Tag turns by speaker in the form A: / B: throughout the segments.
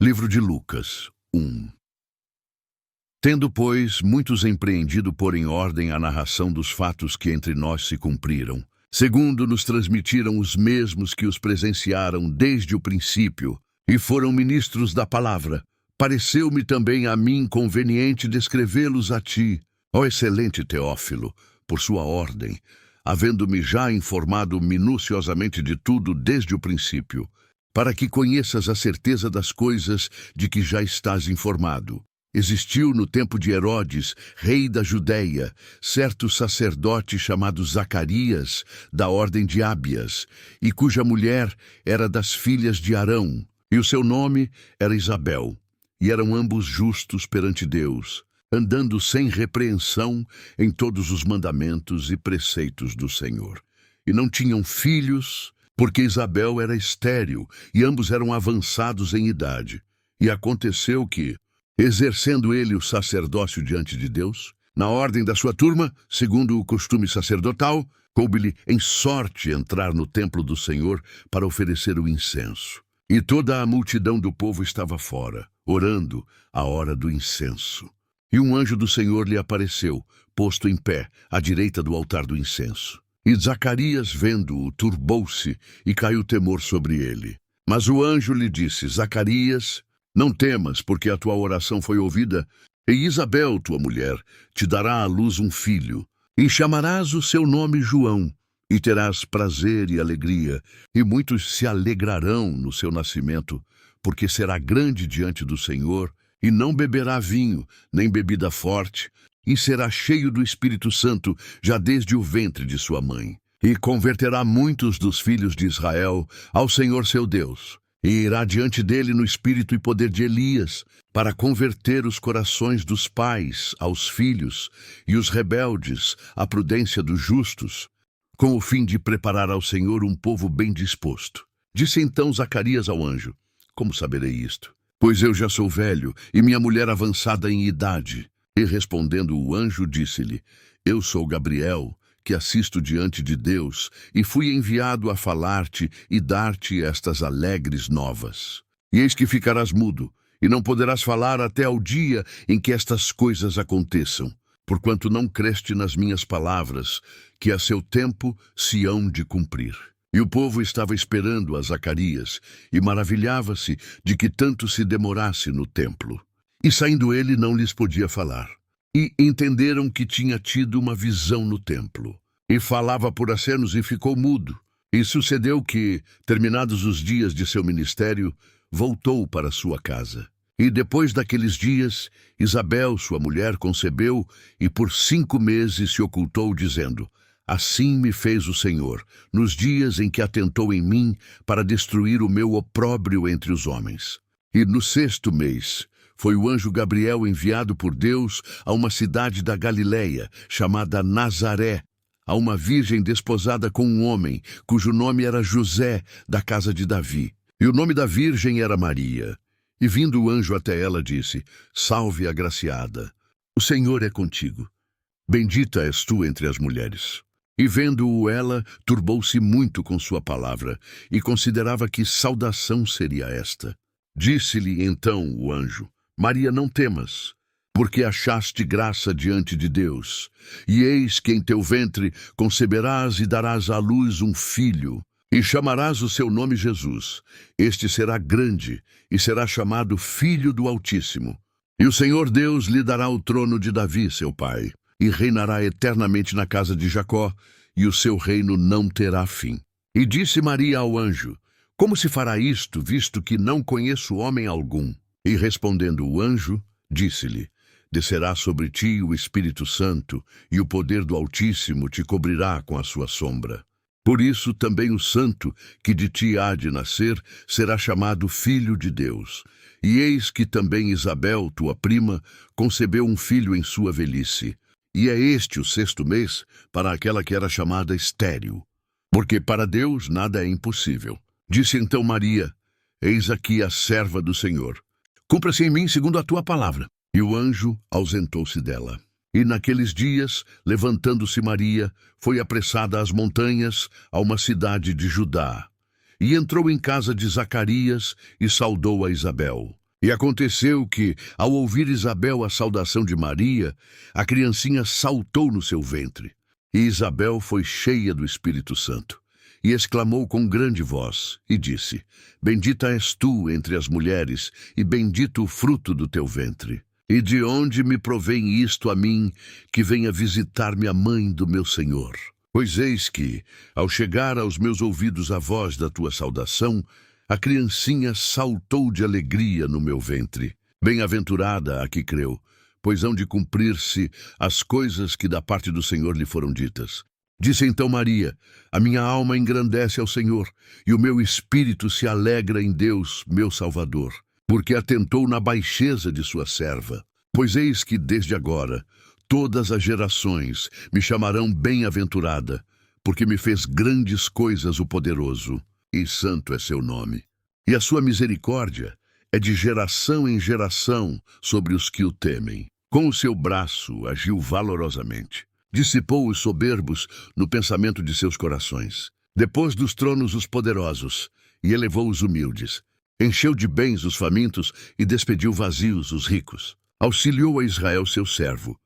A: Livro de Lucas 1. Tendo, pois, muitos empreendido pôr em ordem a narração dos fatos que entre nós se cumpriram, segundo nos transmitiram os mesmos que os presenciaram desde o princípio, e foram ministros da palavra, pareceu-me também a mim conveniente descrevê-los a ti, ó excelente Teófilo, por sua ordem, havendo-me já informado minuciosamente de tudo desde o princípio, para que conheças a certeza das coisas de que já estás informado. Existiu no tempo de Herodes, rei da Judéia, certo sacerdote chamado Zacarias, da ordem de Ábias, e cuja mulher era das filhas de Arão, e o seu nome era Isabel, e eram ambos justos perante Deus, andando sem repreensão em todos os mandamentos e preceitos do Senhor. E não tinham filhos, porque Isabel era estéril, e ambos eram avançados em idade. E aconteceu que, exercendo ele o sacerdócio diante de Deus, na ordem da sua turma, segundo o costume sacerdotal, coube-lhe em sorte entrar no templo do Senhor para oferecer o incenso. E toda a multidão do povo estava fora, orando à hora do incenso. E um anjo do Senhor lhe apareceu, posto em pé, à direita do altar do incenso. E Zacarias, vendo-o, turbou-se, e caiu temor sobre ele. Mas o anjo lhe disse: Zacarias, não temas, porque a tua oração foi ouvida, e Isabel, tua mulher, te dará à luz um filho, e chamarás o seu nome João, e terás prazer e alegria, e muitos se alegrarão no seu nascimento, porque será grande diante do Senhor, e não beberá vinho, nem bebida forte, e será cheio do Espírito Santo já desde o ventre de sua mãe. E converterá muitos dos filhos de Israel ao Senhor seu Deus, e irá diante dele no espírito e poder de Elias, para converter os corações dos pais aos filhos, e os rebeldes à prudência dos justos, com o fim de preparar ao Senhor um povo bem disposto. Disse então Zacarias ao anjo: Como saberei isto? Pois eu já sou velho, e minha mulher avançada em idade. E respondendo o anjo, disse-lhe: Eu sou Gabriel, que assisto diante de Deus, e fui enviado a falar-te e dar-te estas alegres novas. E eis que ficarás mudo, e não poderás falar até ao dia em que estas coisas aconteçam, porquanto não creste nas minhas palavras, que a seu tempo se hão de cumprir. E o povo estava esperando a Zacarias, e maravilhava-se de que tanto se demorasse no templo. E saindo ele, não lhes podia falar. E entenderam que tinha tido uma visão no templo. E falava por acenos e ficou mudo. E sucedeu que, terminados os dias de seu ministério, voltou para sua casa. E depois daqueles dias, Isabel, sua mulher, concebeu, e por 5 meses se ocultou, dizendo: Assim me fez o Senhor, nos dias em que atentou em mim para destruir o meu opróbrio entre os homens. E no 6º mês, foi o anjo Gabriel enviado por Deus a uma cidade da Galileia, chamada Nazaré, a uma virgem desposada com um homem, cujo nome era José, da casa de Davi. E o nome da virgem era Maria. E vindo o anjo até ela, disse: Salve, agraciada, o Senhor é contigo. Bendita és tu entre as mulheres. E vendo-o ela, turbou-se muito com sua palavra, e considerava que saudação seria esta. Disse-lhe então o anjo: Maria, não temas, porque achaste graça diante de Deus. E eis que em teu ventre conceberás e darás à luz um filho, e chamarás o seu nome Jesus. Este será grande, e será chamado Filho do Altíssimo. E o Senhor Deus lhe dará o trono de Davi, seu pai, e reinará eternamente na casa de Jacó, e o seu reino não terá fim. E disse Maria ao anjo: Como se fará isto, visto que não conheço homem algum? E respondendo o anjo, disse-lhe: Descerá sobre ti o Espírito Santo, e o poder do Altíssimo te cobrirá com a sua sombra. Por isso também o santo que de ti há de nascer será chamado Filho de Deus. E eis que também Isabel, tua prima, concebeu um filho em sua velhice. E é este o 6º mês para aquela que era chamada estéril, porque para Deus nada é impossível. Disse então Maria: Eis aqui a serva do Senhor. Cumpra-se em mim segundo a tua palavra. E o anjo ausentou-se dela. E naqueles dias, levantando-se Maria, foi apressada às montanhas, a uma cidade de Judá. E entrou em casa de Zacarias e saudou a Isabel. E aconteceu que, ao ouvir Isabel a saudação de Maria, a criancinha saltou no seu ventre. E Isabel foi cheia do Espírito Santo, e exclamou com grande voz, e disse: Bendita és tu entre as mulheres, e bendito o fruto do teu ventre. E de onde me provém isto a mim, que venha visitar-me a mãe do meu Senhor? Pois eis que, ao chegar aos meus ouvidos a voz da tua saudação, a criancinha saltou de alegria no meu ventre. Bem-aventurada a que creu, pois hão de cumprir-se as coisas que da parte do Senhor lhe foram ditas. Disse então Maria: A minha alma engrandece ao Senhor, e o meu espírito se alegra em Deus, meu Salvador, porque atentou na baixeza de sua serva. Pois eis que desde agora todas as gerações me chamarão bem-aventurada, porque me fez grandes coisas o poderoso, e santo é seu nome. E a sua misericórdia é de geração em geração sobre os que o temem. Com o seu braço agiu valorosamente. Dissipou os soberbos no pensamento de seus corações. Depôs dos tronos os poderosos e elevou os humildes. Encheu de bens os famintos e despediu vazios os ricos. Auxiliou a Israel seu servo,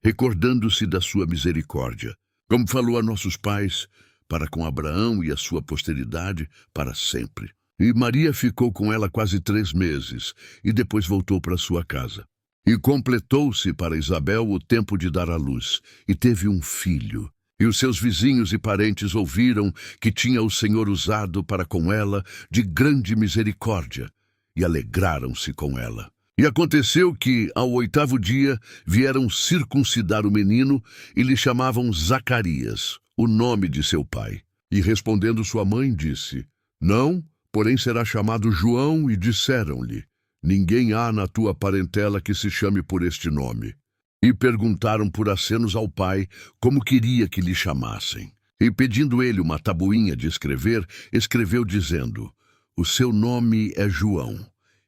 A: recordando-se da sua misericórdia, como falou a nossos pais, para com Abraão e a sua posteridade para sempre. E Maria ficou com ela quase 3 meses, e depois voltou para sua casa. E completou-se para Isabel o tempo de dar à luz, e teve um filho. E os seus vizinhos e parentes ouviram que tinha o Senhor usado para com ela de grande misericórdia, e alegraram-se com ela. E aconteceu que, ao 8º dia, vieram circuncidar o menino, e lhe chamavam Zacarias, o nome de seu pai. E respondendo sua mãe, disse: Não, porém será chamado João, e disseram-lhe: Ninguém há na tua parentela que se chame por este nome. E perguntaram por acenos ao pai como queria que lhe chamassem. E pedindo ele uma tabuinha de escrever, escreveu dizendo: O seu nome é João.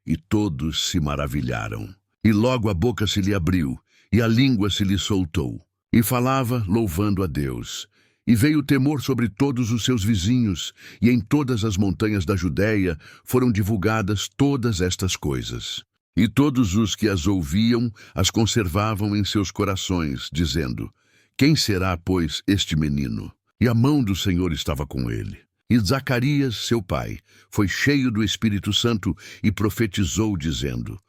A: E todos se maravilharam. E logo a boca se lhe abriu, e a língua se lhe soltou. E falava, louvando a Deus. E veio temor sobre todos os seus vizinhos, e em todas as montanhas da Judéia foram divulgadas todas estas coisas. E todos os que as ouviam as conservavam em seus corações, dizendo: Quem será, pois, este menino? E a mão do Senhor estava com ele. E Zacarias, seu pai, foi cheio do Espírito Santo e profetizou, dizendo: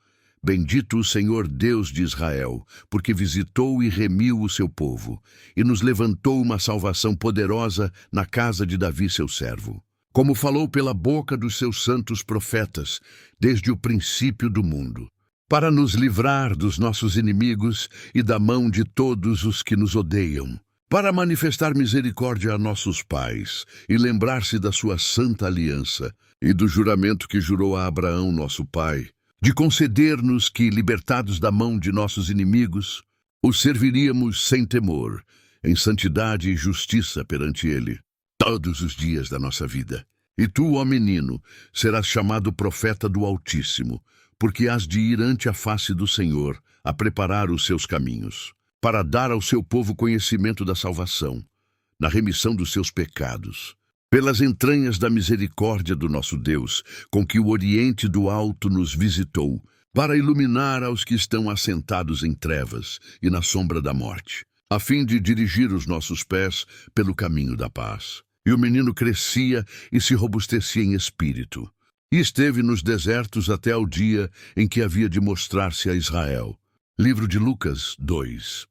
A: Bendito o Senhor Deus de Israel, porque visitou e remiu o seu povo, e nos levantou uma salvação poderosa na casa de Davi, seu servo, como falou pela boca dos seus santos profetas, desde o princípio do mundo, para nos livrar dos nossos inimigos e da mão de todos os que nos odeiam, para manifestar misericórdia a nossos pais e lembrar-se da sua santa aliança e do juramento que jurou a Abraão, nosso pai, de conceder-nos que, libertados da mão de nossos inimigos, os serviríamos sem temor, em santidade e justiça perante ele, todos os dias da nossa vida. E tu, ó menino, serás chamado profeta do Altíssimo, porque hás de ir ante a face do Senhor, a preparar os seus caminhos, para dar ao seu povo conhecimento da salvação, na remissão dos seus pecados, pelas entranhas da misericórdia do nosso Deus, com que o Oriente do Alto nos visitou, para iluminar aos que estão assentados em trevas e na sombra da morte, a fim de dirigir os nossos pés pelo caminho da paz. E o menino crescia e se robustecia em espírito, e esteve nos desertos até ao dia em que havia de mostrar-se a Israel. Livro de Lucas 2.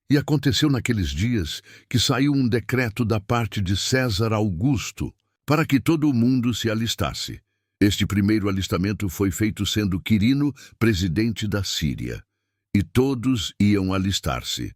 A: E aconteceu naqueles dias que saiu um decreto da parte de César Augusto, para que todo o mundo se alistasse. Este primeiro alistamento foi feito sendo Quirino presidente da Síria. E todos iam alistar-se,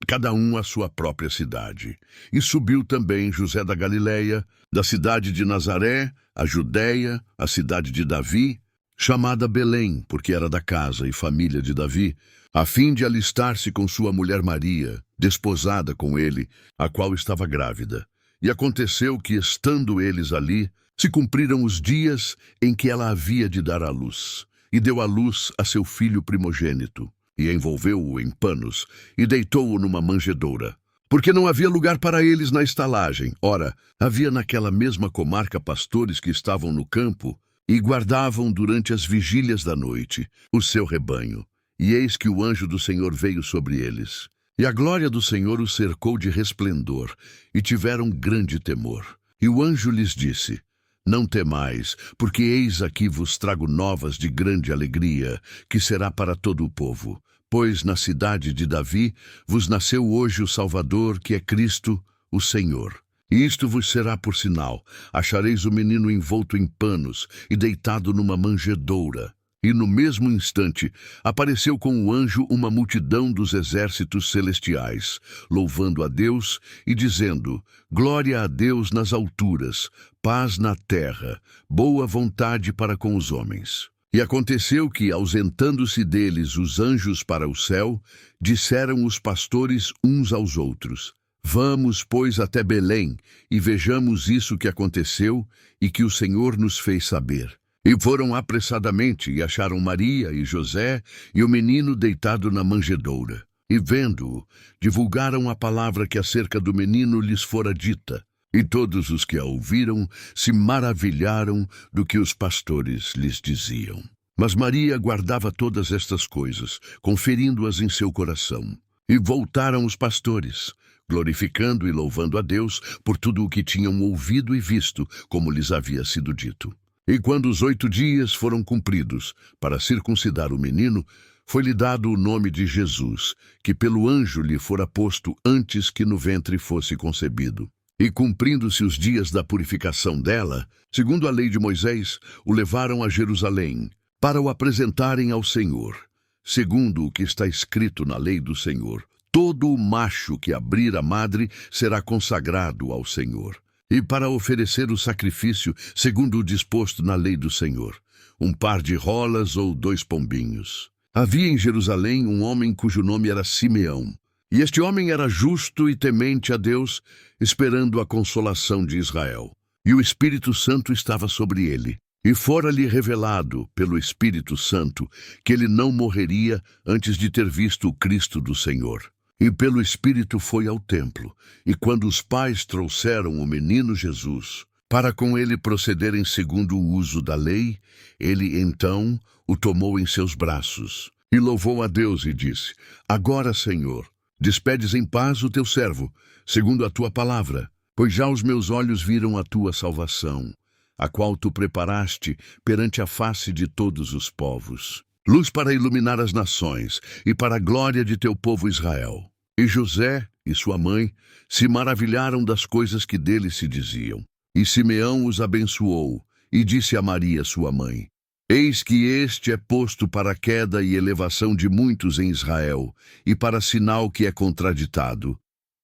A: cada um à sua própria cidade. E subiu também José da Galileia, da cidade de Nazaré, a Judéia, a cidade de Davi, chamada Belém, porque era da casa e família de Davi, a fim de alistar-se com sua mulher Maria, desposada com ele, a qual estava grávida. E aconteceu que, estando eles ali, se cumpriram os dias em que ela havia de dar à luz, e deu à luz a seu filho primogênito, e envolveu-o em panos, e deitou-o numa manjedoura, porque não havia lugar para eles na estalagem. Ora, havia naquela mesma comarca pastores que estavam no campo, e guardavam durante as vigílias da noite o seu rebanho. E eis que o anjo do Senhor veio sobre eles. E a glória do Senhor os cercou de resplendor, e tiveram grande temor. E o anjo lhes disse: Não temais, porque eis aqui vos trago novas de grande alegria, que será para todo o povo. Pois na cidade de Davi vos nasceu hoje o Salvador, que é Cristo, o Senhor. E isto vos será por sinal: achareis o menino envolto em panos e deitado numa manjedoura. E no mesmo instante apareceu com o anjo uma multidão dos exércitos celestiais, louvando a Deus e dizendo: Glória a Deus nas alturas, paz na terra, boa vontade para com os homens. E aconteceu que, ausentando-se deles os anjos para o céu, disseram os pastores uns aos outros: Vamos, pois, até Belém, e vejamos isso que aconteceu e que o Senhor nos fez saber. E foram apressadamente e acharam Maria e José e o menino deitado na manjedoura. E vendo-o, divulgaram a palavra que acerca do menino lhes fora dita. E todos os que a ouviram se maravilharam do que os pastores lhes diziam. Mas Maria guardava todas estas coisas, conferindo-as em seu coração. E voltaram os pastores, glorificando e louvando a Deus por tudo o que tinham ouvido e visto, como lhes havia sido dito. E quando os 8 dias foram cumpridos para circuncidar o menino, foi-lhe dado o nome de Jesus, que pelo anjo lhe fora posto antes que no ventre fosse concebido. E cumprindo-se os dias da purificação dela, segundo a lei de Moisés, o levaram a Jerusalém, para o apresentarem ao Senhor. Segundo o que está escrito na lei do Senhor, todo o macho que abrir a madre será consagrado ao Senhor. E para oferecer o sacrifício, segundo o disposto na lei do Senhor, 1 par de rolas ou 2 pombinhos. Havia em Jerusalém um homem cujo nome era Simeão. E este homem era justo e temente a Deus, esperando a consolação de Israel. E o Espírito Santo estava sobre ele. E fora-lhe revelado, pelo Espírito Santo, que ele não morreria antes de ter visto o Cristo do Senhor. E pelo Espírito foi ao templo, e quando os pais trouxeram o menino Jesus, para com ele procederem segundo o uso da lei, ele então o tomou em seus braços, e louvou a Deus e disse: Agora, Senhor, despedes em paz o teu servo, segundo a tua palavra, pois já os meus olhos viram a tua salvação, a qual tu preparaste perante a face de todos os povos. Luz para iluminar as nações, e para a glória de teu povo Israel. E José e sua mãe se maravilharam das coisas que dele se diziam. E Simeão os abençoou, e disse a Maria, sua mãe: Eis que este é posto para a queda e elevação de muitos em Israel, e para sinal que é contraditado.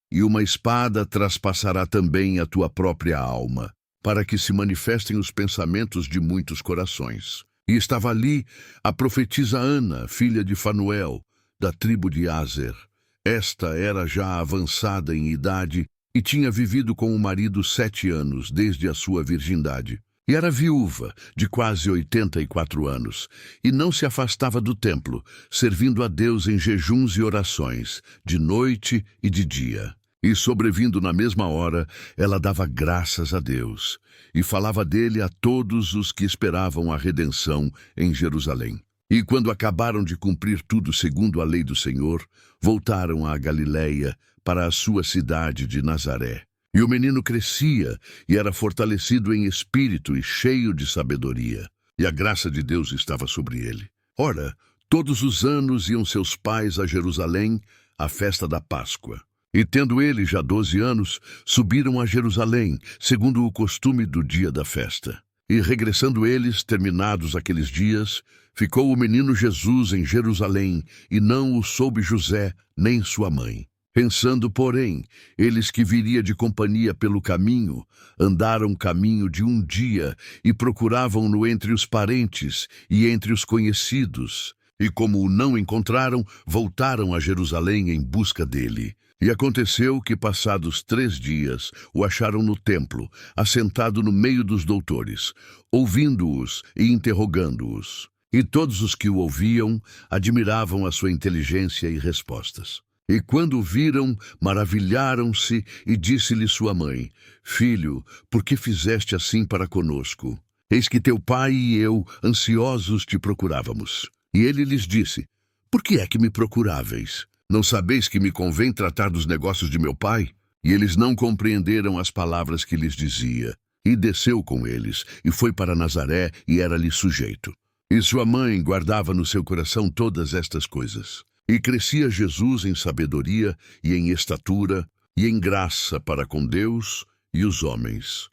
A: E uma espada traspassará também a tua própria alma, para que se manifestem os pensamentos de muitos corações. E estava ali a profetisa Ana, filha de Fanuel, da tribo de Aser. Esta era já avançada em idade e tinha vivido com o marido 7 anos, desde a sua virgindade. E era viúva, de quase 84 anos, e não se afastava do templo, servindo a Deus em jejuns e orações, de noite e de dia. E sobrevindo na mesma hora, ela dava graças a Deus, e falava dele a todos os que esperavam a redenção em Jerusalém. E quando acabaram de cumprir tudo segundo a lei do Senhor, voltaram à Galiléia, para a sua cidade de Nazaré. E o menino crescia, e era fortalecido em espírito e cheio de sabedoria, e a graça de Deus estava sobre ele. Ora, todos os anos iam seus pais a Jerusalém, à festa da Páscoa. E tendo ele já 12 anos, subiram a Jerusalém, segundo o costume do dia da festa. E regressando eles, terminados aqueles dias, ficou o menino Jesus em Jerusalém, e não o soube José, nem sua mãe. Pensando, porém, eles que viria de companhia pelo caminho, andaram caminho de um dia, e procuravam-no entre os parentes e entre os conhecidos. E como o não encontraram, voltaram a Jerusalém em busca dele. E aconteceu que, passados 3 dias, o acharam no templo, assentado no meio dos doutores, ouvindo-os e interrogando-os. E todos os que o ouviam admiravam a sua inteligência e respostas. E quando o viram, maravilharam-se, e disse-lhe sua mãe: Filho, por que fizeste assim para conosco? Eis que teu pai e eu, ansiosos, te procurávamos. E ele lhes disse: Por que é que me procuráveis? Não sabeis que me convém tratar dos negócios de meu pai? E eles não compreenderam as palavras que lhes dizia. E desceu com eles, e foi para Nazaré, e era-lhe sujeito. E sua mãe guardava no seu coração todas estas coisas. E crescia Jesus em sabedoria, e em estatura, e em graça para com Deus e os homens.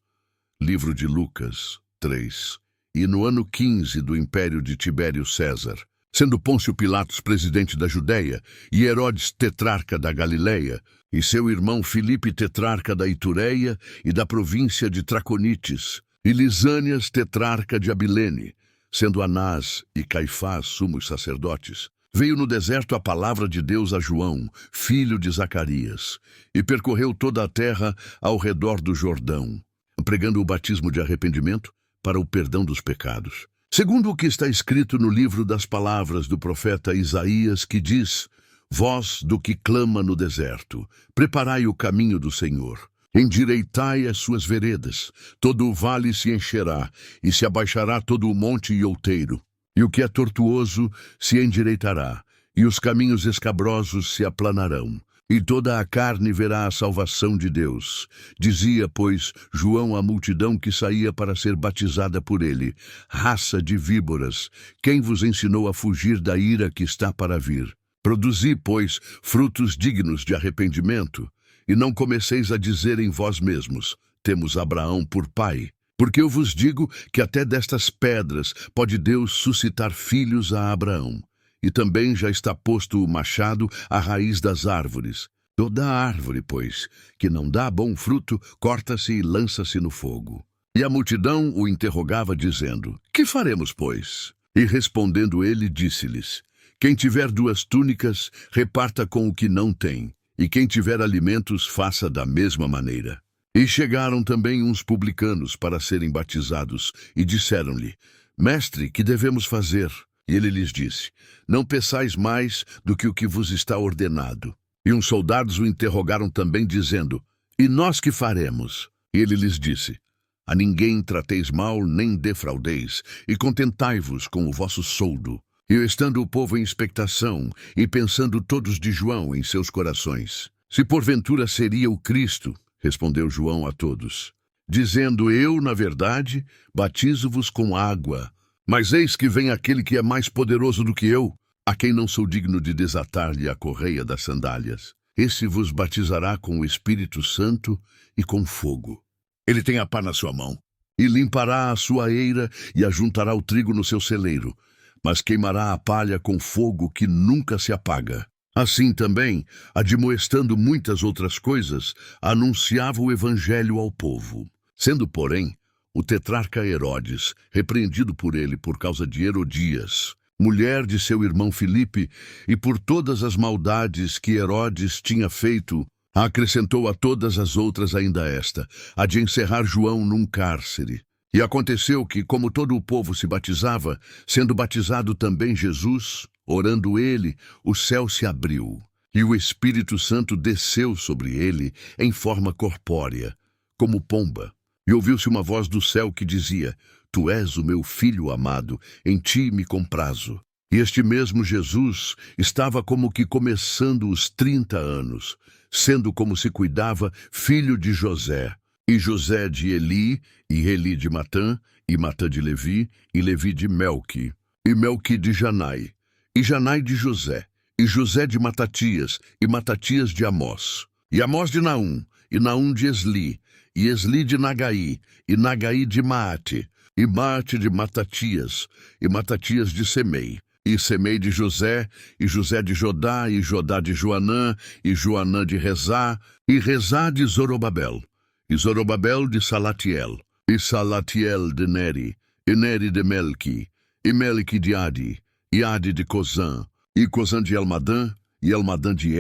A: Livro de Lucas 3. E no ano 15 do império de Tibério César, sendo Pôncio Pilatos presidente da Judéia, e Herodes tetrarca da Galileia, e seu irmão Filipe tetrarca da Itureia e da província de Traconites, e Lisânias tetrarca de Abilene, sendo Anás e Caifás sumos sacerdotes, veio no deserto a palavra de Deus a João, filho de Zacarias, e percorreu toda a terra ao redor do Jordão, pregando o batismo de arrependimento para o perdão dos pecados. Segundo o que está escrito no livro das palavras do profeta Isaías, que diz: Voz do que clama no deserto, preparai o caminho do Senhor. Endireitai as suas veredas, todo o vale se encherá, e se abaixará todo o monte e outeiro. E o que é tortuoso se endireitará, e os caminhos escabrosos se aplanarão. E toda a carne verá a salvação de Deus. Dizia, pois, João à multidão que saía para ser batizada por ele: Raça de víboras, quem vos ensinou a fugir da ira que está para vir? Produzi, pois, frutos dignos de arrependimento, e não comeceis a dizer em vós mesmos: Temos Abraão por pai. Porque eu vos digo que até destas pedras pode Deus suscitar filhos a Abraão. E também já está posto o machado à raiz das árvores. Toda árvore, pois, que não dá bom fruto, corta-se e lança-se no fogo. E a multidão o interrogava, dizendo: Que faremos, pois? E respondendo ele, disse-lhes: Quem tiver 2 túnicas, reparta com o que não tem, e quem tiver alimentos, faça da mesma maneira. E chegaram também uns publicanos para serem batizados, e disseram-lhe: Mestre, que devemos fazer? E ele lhes disse: Não peçais mais do que o que vos está ordenado. E uns soldados o interrogaram também, dizendo: E nós que faremos? E ele lhes disse: A ninguém trateis mal, nem defraudeis, e contentai-vos com o vosso soldo. E estando o povo em expectação, e pensando todos de João em seus corações, se porventura seria o Cristo, respondeu João a todos, dizendo: Eu, na verdade, batizo-vos com água, mas eis que vem aquele que é mais poderoso do que eu, a quem não sou digno de desatar-lhe a correia das sandálias. Esse vos batizará com o Espírito Santo e com fogo. Ele tem a pá na sua mão, e limpará a sua eira e ajuntará o trigo no seu celeiro, mas queimará a palha com fogo que nunca se apaga. Assim também, admoestando muitas outras coisas, anunciava o evangelho ao povo. Sendo, porém, o tetrarca Herodes, repreendido por ele por causa de Herodias, mulher de seu irmão Filipe, e por todas as maldades que Herodes tinha feito, acrescentou a todas as outras ainda esta, a de encerrar João num cárcere. E aconteceu que, como todo o povo se batizava, sendo batizado também Jesus, orando ele, o céu se abriu, e o Espírito Santo desceu sobre ele em forma corpórea, como pomba. E ouviu-se uma voz do céu que dizia: Tu és o meu filho amado, em ti me comprazo. E este mesmo Jesus estava como que começando os 30 anos, sendo como se cuidava filho de José, e José de Eli, e Eli de Matã, e Matã de Levi, e Levi de Melqui, e Melqui de Janai, e Janai de José, e José de Matatias, e Matatias de Amós, e Amós de Naum, e Naum de Esli, e Esli de Nagai, e Nagai de Maate, e Maate de Matatias, e Matatias de Semei, e Semei de José, e José de Jodá, e Jodá de Joanã, e Joanã de Rezá, e Rezá de Zorobabel, e Zorobabel de Salatiel, e Salatiel de Neri, e Neri de Melqui, e Melqui de Adi, e Adi de Cozã, e Cozã de Elmadã, e Elmadã de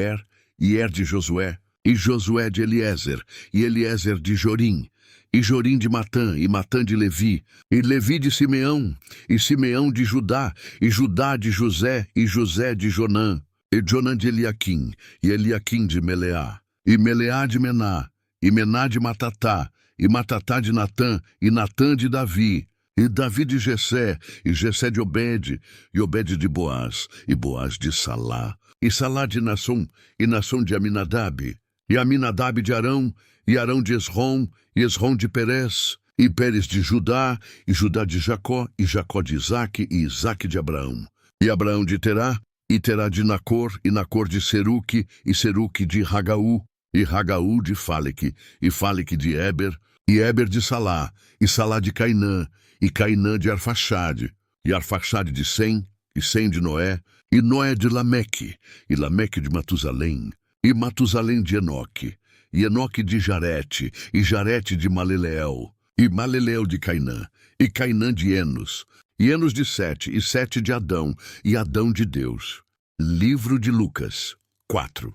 A: e de Josué, e Josué de Eliezer, e Eliezer de Jorim, e Jorim de Matã, e Matã de Levi, e Levi de Simeão, e Simeão de Judá, e Judá de José, e José de Jonã, e Jonã de Eliaquim, e Eliaquim de Meleá, e Meleá de Mená, e Mená de Matatá, e Matatá de Natã, e Natã de Davi, e Davi de Jessé, e Jessé de Obede, e Obede de Boaz, e Boaz de Salá, e Salá de Naasson, e Naasson de Aminadab, e Aminadab de Arão, e Arão de Esrom, e Esrom de Perez, e Pérez de Judá, e Judá de Jacó, e Jacó de Isaque, e Isaque de Abraão, e Abraão de Terá, e Terá de Nacor, e Nacor de Seruque, e Seruque de Ragaú, e Ragaú de Faleque, e Faleque de Éber, e Éber de Salá, e Salá de Cainã, e Cainã de Arfaxade, e Arfaxade de Sem, e Sem de Noé, e Noé de Lameque, e Lameque de Matusalém, e Matusalém de Enoque, e Enoque de Jarete, e Jarete de Maleleel, e Maleleel de Cainã, e Cainã de Enos, e Enos de Sete, e Sete de Adão, e Adão de Deus. Livro de Lucas 4.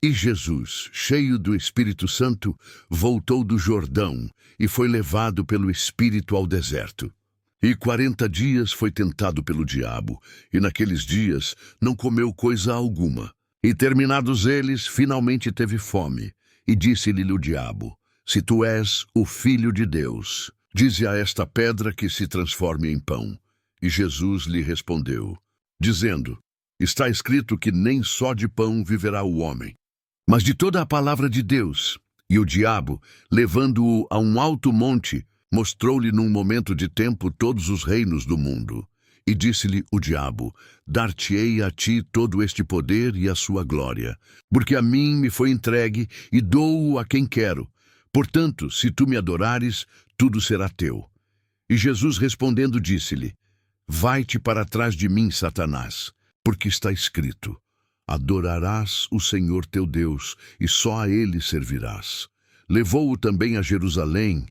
A: E Jesus, cheio do Espírito Santo, voltou do Jordão e foi levado pelo Espírito ao deserto. E 40 dias foi tentado pelo diabo, e naqueles dias não comeu coisa alguma. E terminados eles, finalmente teve fome. E disse-lhe o diabo: Se tu és o Filho de Deus, dize a esta pedra que se transforme em pão. E Jesus lhe respondeu, dizendo: Está escrito que nem só de pão viverá o homem, mas de toda a palavra de Deus. E o diabo, levando-o a um alto monte, mostrou-lhe num momento de tempo todos os reinos do mundo. E disse-lhe o diabo: Dar-te-ei a ti todo este poder e a sua glória, porque a mim me foi entregue e dou-o a quem quero. Portanto, se tu me adorares, tudo será teu. E Jesus respondendo disse-lhe: Vai-te para trás de mim, Satanás, porque está escrito: Adorarás o Senhor teu Deus, e só a ele servirás. Levou-o também a Jerusalém,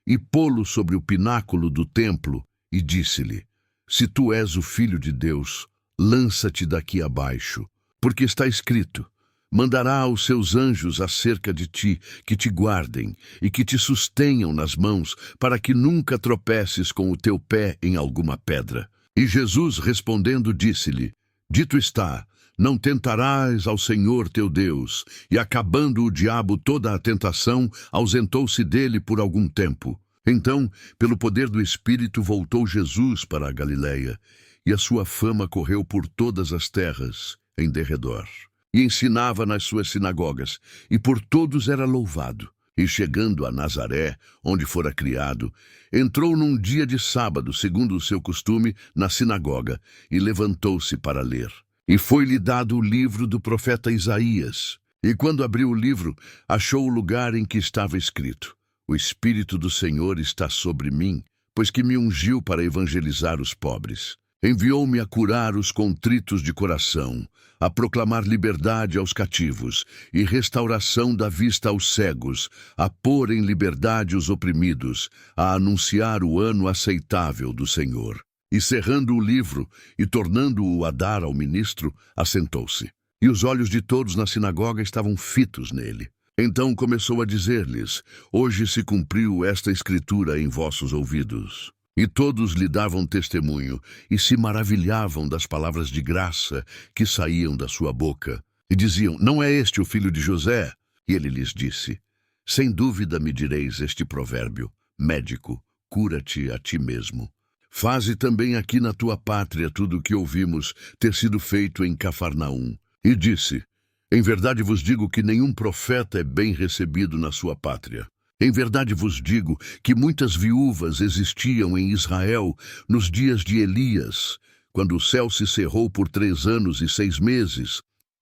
A: e pô-lo sobre o pináculo do templo, e disse-lhe: Se tu és o Filho de Deus, lança-te daqui abaixo, porque está escrito: Mandará os seus anjos acerca de ti, que te guardem, e que te sustenham nas mãos, para que nunca tropeces com o teu pé em alguma pedra. E Jesus respondendo disse-lhe: Dito está, não tentarás ao Senhor teu Deus. E acabando o diabo toda a tentação, ausentou-se dele por algum tempo. Então, pelo poder do Espírito, voltou Jesus para a Galileia, e a sua fama correu por todas as terras em derredor. E ensinava nas suas sinagogas, e por todos era louvado. E chegando a Nazaré, onde fora criado, entrou num dia de sábado, segundo o seu costume, na sinagoga, e levantou-se para ler. E foi-lhe dado o livro do profeta Isaías. E quando abriu o livro, achou o lugar em que estava escrito: O Espírito do Senhor está sobre mim, pois que me ungiu para evangelizar os pobres. Enviou-me a curar os contritos de coração, a proclamar liberdade aos cativos e restauração da vista aos cegos, a pôr em liberdade os oprimidos, a anunciar o ano aceitável do Senhor. E cerrando o livro e tornando-o a dar ao ministro, assentou-se. E os olhos de todos na sinagoga estavam fitos nele. Então começou a dizer-lhes: Hoje se cumpriu esta escritura em vossos ouvidos. E todos lhe davam testemunho e se maravilhavam das palavras de graça que saíam da sua boca. E diziam: Não é este o filho de José? E ele lhes disse: Sem dúvida me direis este provérbio: Médico, cura-te a ti mesmo. Faze também aqui na tua pátria tudo o que ouvimos ter sido feito em Cafarnaum. E disse: Em verdade vos digo que nenhum profeta é bem recebido na sua pátria. Em verdade vos digo que muitas viúvas existiam em Israel nos dias de Elias, quando o céu se cerrou por 3 anos e 6 meses,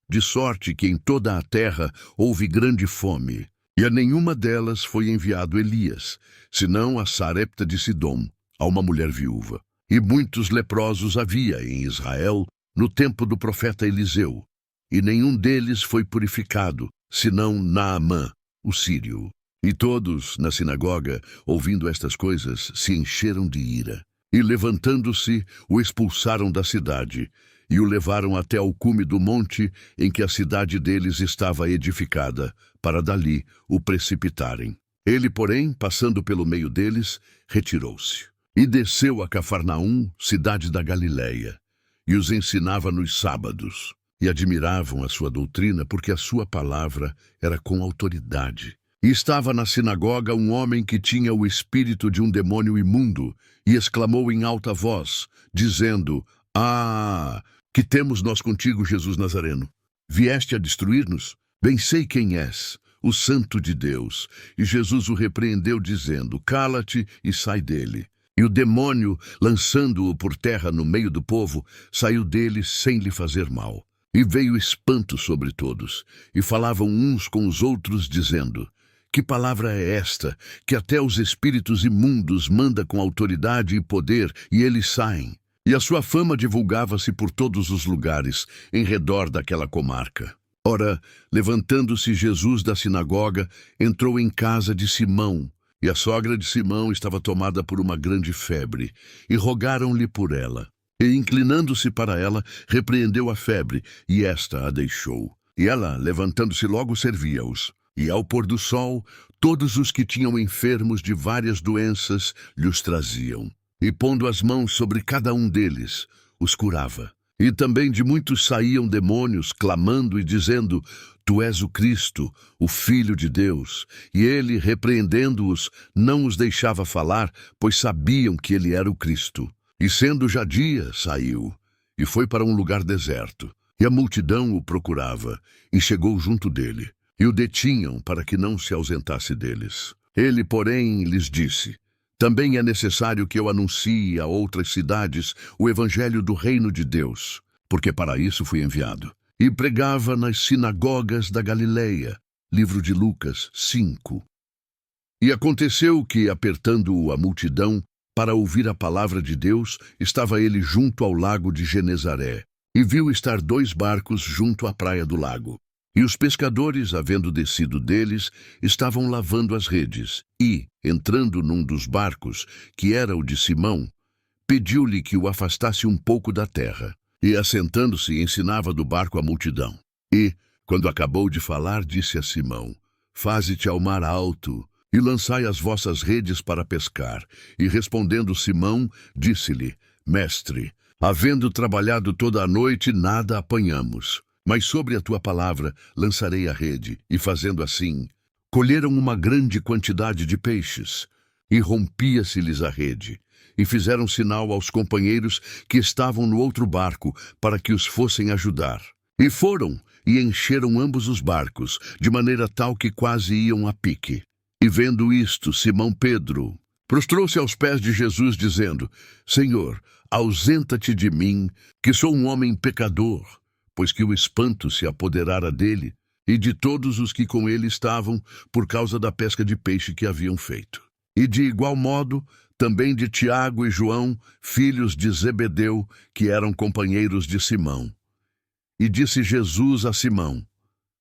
A: de sorte que em toda a terra houve grande fome. E a nenhuma delas foi enviado Elias, senão a Sarepta de Sidom, a uma mulher viúva. E muitos leprosos havia em Israel no tempo do profeta Eliseu, e nenhum deles foi purificado, senão Naamã, o sírio. E todos, na sinagoga, ouvindo estas coisas, se encheram de ira. E levantando-se, o expulsaram da cidade, e o levaram até ao cume do monte em que a cidade deles estava edificada, para dali o precipitarem. Ele, porém, passando pelo meio deles, retirou-se. E desceu a Cafarnaum, cidade da Galileia, e os ensinava nos sábados. E admiravam a sua doutrina, porque a sua palavra era com autoridade. E estava na sinagoga um homem que tinha o espírito de um demônio imundo, e exclamou em alta voz, dizendo: Ah, que temos nós contigo, Jesus Nazareno? Vieste a destruir-nos? Bem sei quem és, o Santo de Deus. E Jesus o repreendeu, dizendo: Cala-te e sai dele. E o demônio, lançando-o por terra no meio do povo, saiu dele sem lhe fazer mal. E veio espanto sobre todos, e falavam uns com os outros, dizendo: Que palavra é esta, que até os espíritos imundos manda com autoridade e poder, e eles saem? E a sua fama divulgava-se por todos os lugares, em redor daquela comarca. Ora, levantando-se Jesus da sinagoga, entrou em casa de Simão, e a sogra de Simão estava tomada por uma grande febre, e rogaram-lhe por ela. E, inclinando-se para ela, repreendeu a febre, e esta a deixou. E ela, levantando-se logo, servia-os. E ao pôr do sol, todos os que tinham enfermos de várias doenças lhes traziam. E pondo as mãos sobre cada um deles, os curava. E também de muitos saíam demônios, clamando e dizendo: Tu és o Cristo, o Filho de Deus. E ele, repreendendo-os, não os deixava falar, pois sabiam que ele era o Cristo. E sendo já dia, saiu, e foi para um lugar deserto. E a multidão o procurava, e chegou junto dele. E o detinham para que não se ausentasse deles. Ele, porém, lhes disse: Também é necessário que eu anuncie a outras cidades o evangelho do reino de Deus, porque para isso fui enviado. E pregava nas sinagogas da Galileia. Livro de Lucas 5. E aconteceu que, apertando-o a multidão, para ouvir a palavra de Deus, estava ele junto ao lago de Genezaré, e viu estar 2 barcos junto à praia do lago. E os pescadores, havendo descido deles, estavam lavando as redes. E, entrando num dos barcos, que era o de Simão, pediu-lhe que o afastasse um pouco da terra. E, assentando-se, ensinava do barco a multidão. E, quando acabou de falar, disse a Simão: Faze-te ao mar alto, e lançai as vossas redes para pescar. E, respondendo Simão, disse-lhe: Mestre, havendo trabalhado toda a noite, nada apanhamos. Mas sobre a tua palavra lançarei a rede. E fazendo assim, colheram uma grande quantidade de peixes. E rompia-se-lhes a rede. E fizeram sinal aos companheiros que estavam no outro barco, para que os fossem ajudar. E foram, e encheram ambos os barcos, de maneira tal que quase iam a pique. E vendo isto, Simão Pedro prostrou-se aos pés de Jesus, dizendo: Senhor, ausenta-te de mim, que sou um homem pecador. Pois que o espanto se apoderara dele e de todos os que com ele estavam, por causa da pesca de peixe que haviam feito. E de igual modo, também de Tiago e João, filhos de Zebedeu, que eram companheiros de Simão. E disse Jesus a Simão: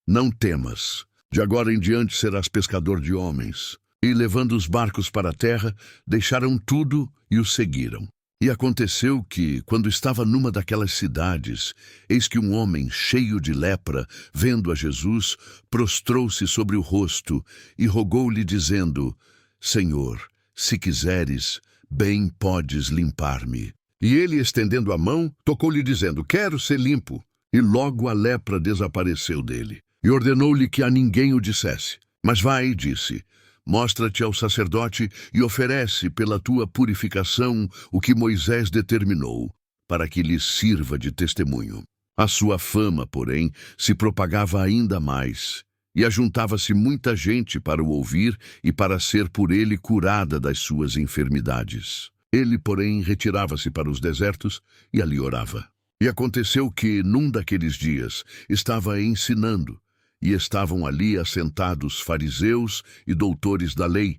A: Não temas, de agora em diante serás pescador de homens. E, levando os barcos para a terra, deixaram tudo e o seguiram. E aconteceu que, quando estava numa daquelas cidades, eis que um homem cheio de lepra, vendo a Jesus, prostrou-se sobre o rosto e rogou-lhe, dizendo: Senhor, se quiseres, bem podes limpar-me. E ele, estendendo a mão, tocou-lhe, dizendo: Quero ser limpo. E logo a lepra desapareceu dele. E ordenou-lhe que a ninguém o dissesse. Mas vai, disse: Mostra-te ao sacerdote e oferece pela tua purificação o que Moisés determinou, para que lhe sirva de testemunho. A sua fama, porém, se propagava ainda mais, e ajuntava-se muita gente para o ouvir e para ser por ele curada das suas enfermidades. Ele, porém, retirava-se para os desertos e ali orava. E aconteceu que, num daqueles dias, estava ensinando, e estavam ali assentados fariseus e doutores da lei,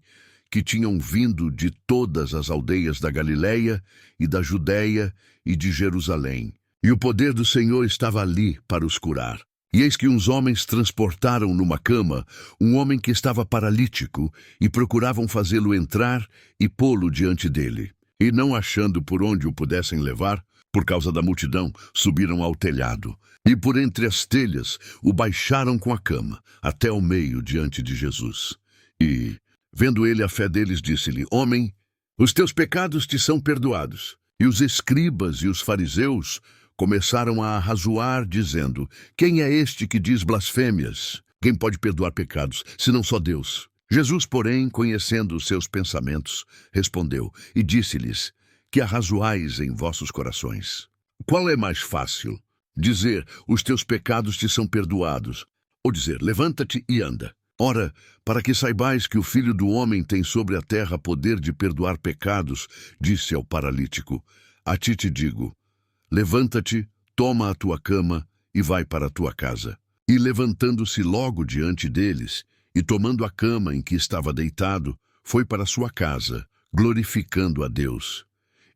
A: que tinham vindo de todas as aldeias da Galileia e da Judéia e de Jerusalém. E o poder do Senhor estava ali para os curar. E eis que uns homens transportaram numa cama um homem que estava paralítico e procuravam fazê-lo entrar e pô-lo diante dele. E não achando por onde o pudessem levar, por causa da multidão, subiram ao telhado. E por entre as telhas o baixaram com a cama, até ao meio diante de Jesus. E, vendo ele a fé deles, disse-lhe: Homem, os teus pecados te são perdoados. E os escribas e os fariseus começaram a arrazoar, dizendo: Quem é este que diz blasfêmias? Quem pode perdoar pecados, senão só Deus? Jesus, porém, conhecendo os seus pensamentos, respondeu e disse-lhes: Que arrazoais em vossos corações? Qual é mais fácil? Dizer: Os teus pecados te são perdoados, ou dizer: Levanta-te e anda. Ora, para que saibais que o Filho do Homem tem sobre a terra poder de perdoar pecados, disse ao paralítico: A ti te digo, levanta-te, toma a tua cama e vai para a tua casa. E levantando-se logo diante deles, e tomando a cama em que estava deitado, foi para sua casa, glorificando a Deus.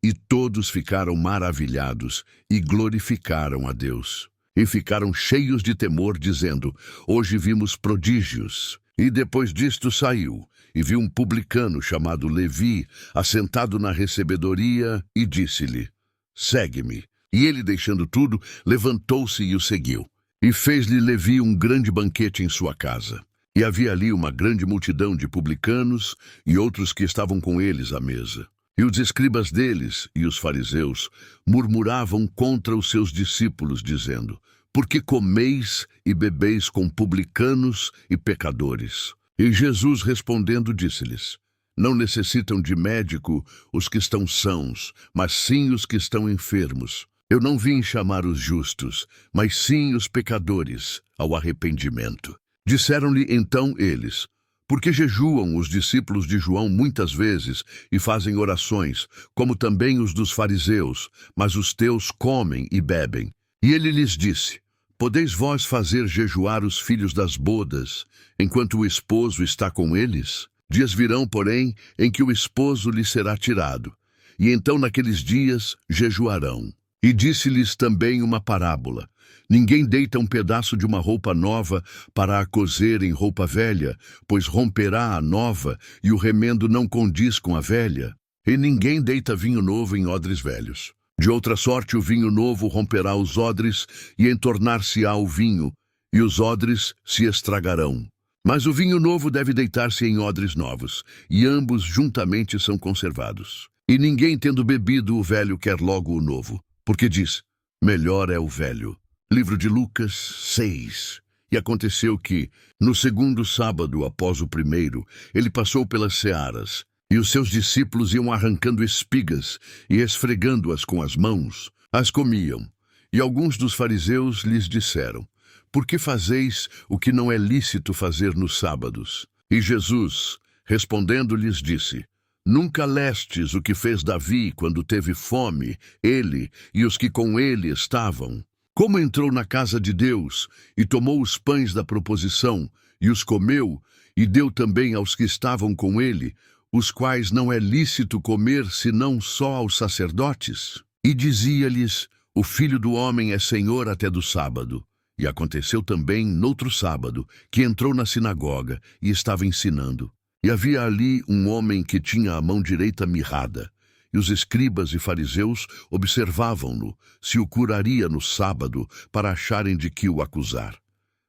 A: E todos ficaram maravilhados e glorificaram a Deus. E ficaram cheios de temor, dizendo: Hoje vimos prodígios. E depois disto saiu, e viu um publicano chamado Levi, assentado na recebedoria, e disse-lhe: Segue-me. E ele, deixando tudo, levantou-se e o seguiu. E fez-lhe Levi um grande banquete em sua casa. E havia ali uma grande multidão de publicanos e outros que estavam com eles à mesa. E os escribas deles e os fariseus murmuravam contra os seus discípulos, dizendo: Por que comeis e bebeis com publicanos e pecadores? E Jesus respondendo disse-lhes: Não necessitam de médico os que estão sãos, mas sim os que estão enfermos. Eu não vim chamar os justos, mas sim os pecadores ao arrependimento. Disseram-lhe então eles: Por que jejuam os discípulos de João muitas vezes e fazem orações, como também os dos fariseus, mas os teus comem e bebem? E ele lhes disse: Podeis vós fazer jejuar os filhos das bodas, enquanto o esposo está com eles? Dias virão, porém, em que o esposo lhe será tirado, e então naqueles dias jejuarão. E disse-lhes também uma parábola: Ninguém deita um pedaço de uma roupa nova para a coser em roupa velha, pois romperá a nova, e o remendo não condiz com a velha. E ninguém deita vinho novo em odres velhos. De outra sorte, o vinho novo romperá os odres, e entornar-se-á o vinho, e os odres se estragarão. Mas o vinho novo deve deitar-se em odres novos, e ambos juntamente são conservados. E ninguém, tendo bebido o velho, quer logo o novo, porque diz: Melhor é o velho. Livro de Lucas 6. E aconteceu que, no segundo sábado após o primeiro, ele passou pelas searas, e os seus discípulos iam arrancando espigas e esfregando-as com as mãos, as comiam. E alguns dos fariseus lhes disseram: Por que fazeis o que não é lícito fazer nos sábados? E Jesus, respondendo, lhes disse: Nunca lestes o que fez Davi quando teve fome, ele e os que com ele estavam? Como entrou na casa de Deus e tomou os pães da proposição e os comeu, e deu também aos que estavam com ele, os quais não é lícito comer senão só aos sacerdotes? E dizia-lhes: O Filho do Homem é Senhor até do sábado. E aconteceu também, noutro sábado, que entrou na sinagoga e estava ensinando. E havia ali um homem que tinha a mão direita mirrada. E os escribas e fariseus observavam-no, se o curaria no sábado, para acharem de que o acusar.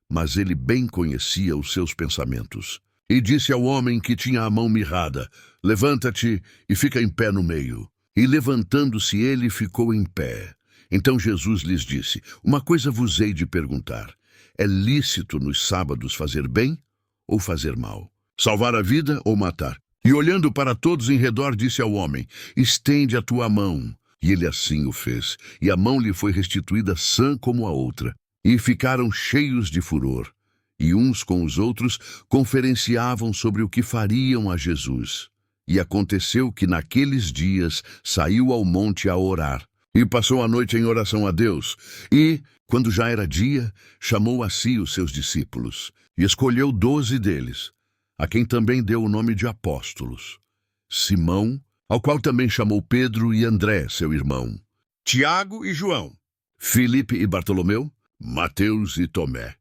A: Mas ele bem conhecia os seus pensamentos. E disse ao homem que tinha a mão mirrada: Levanta-te e fica em pé no meio. E levantando-se ele, ficou em pé. Então Jesus lhes disse: Uma coisa vos hei de perguntar: é lícito nos sábados fazer bem ou fazer mal? Salvar a vida ou matar? E olhando para todos em redor, disse ao homem: Estende a tua mão. E ele assim o fez, e a mão lhe foi restituída sã como a outra. E ficaram cheios de furor, e uns com os outros conferenciavam sobre o que fariam a Jesus. E aconteceu que naqueles dias saiu ao monte a orar, e passou a noite em oração a Deus. E, quando já era dia, chamou a si os seus discípulos, e escolheu 12 deles, a quem também deu o nome de apóstolos: Simão, ao qual também chamou Pedro e André, seu irmão, Tiago e João, Filipe e Bartolomeu, Mateus e Tomé,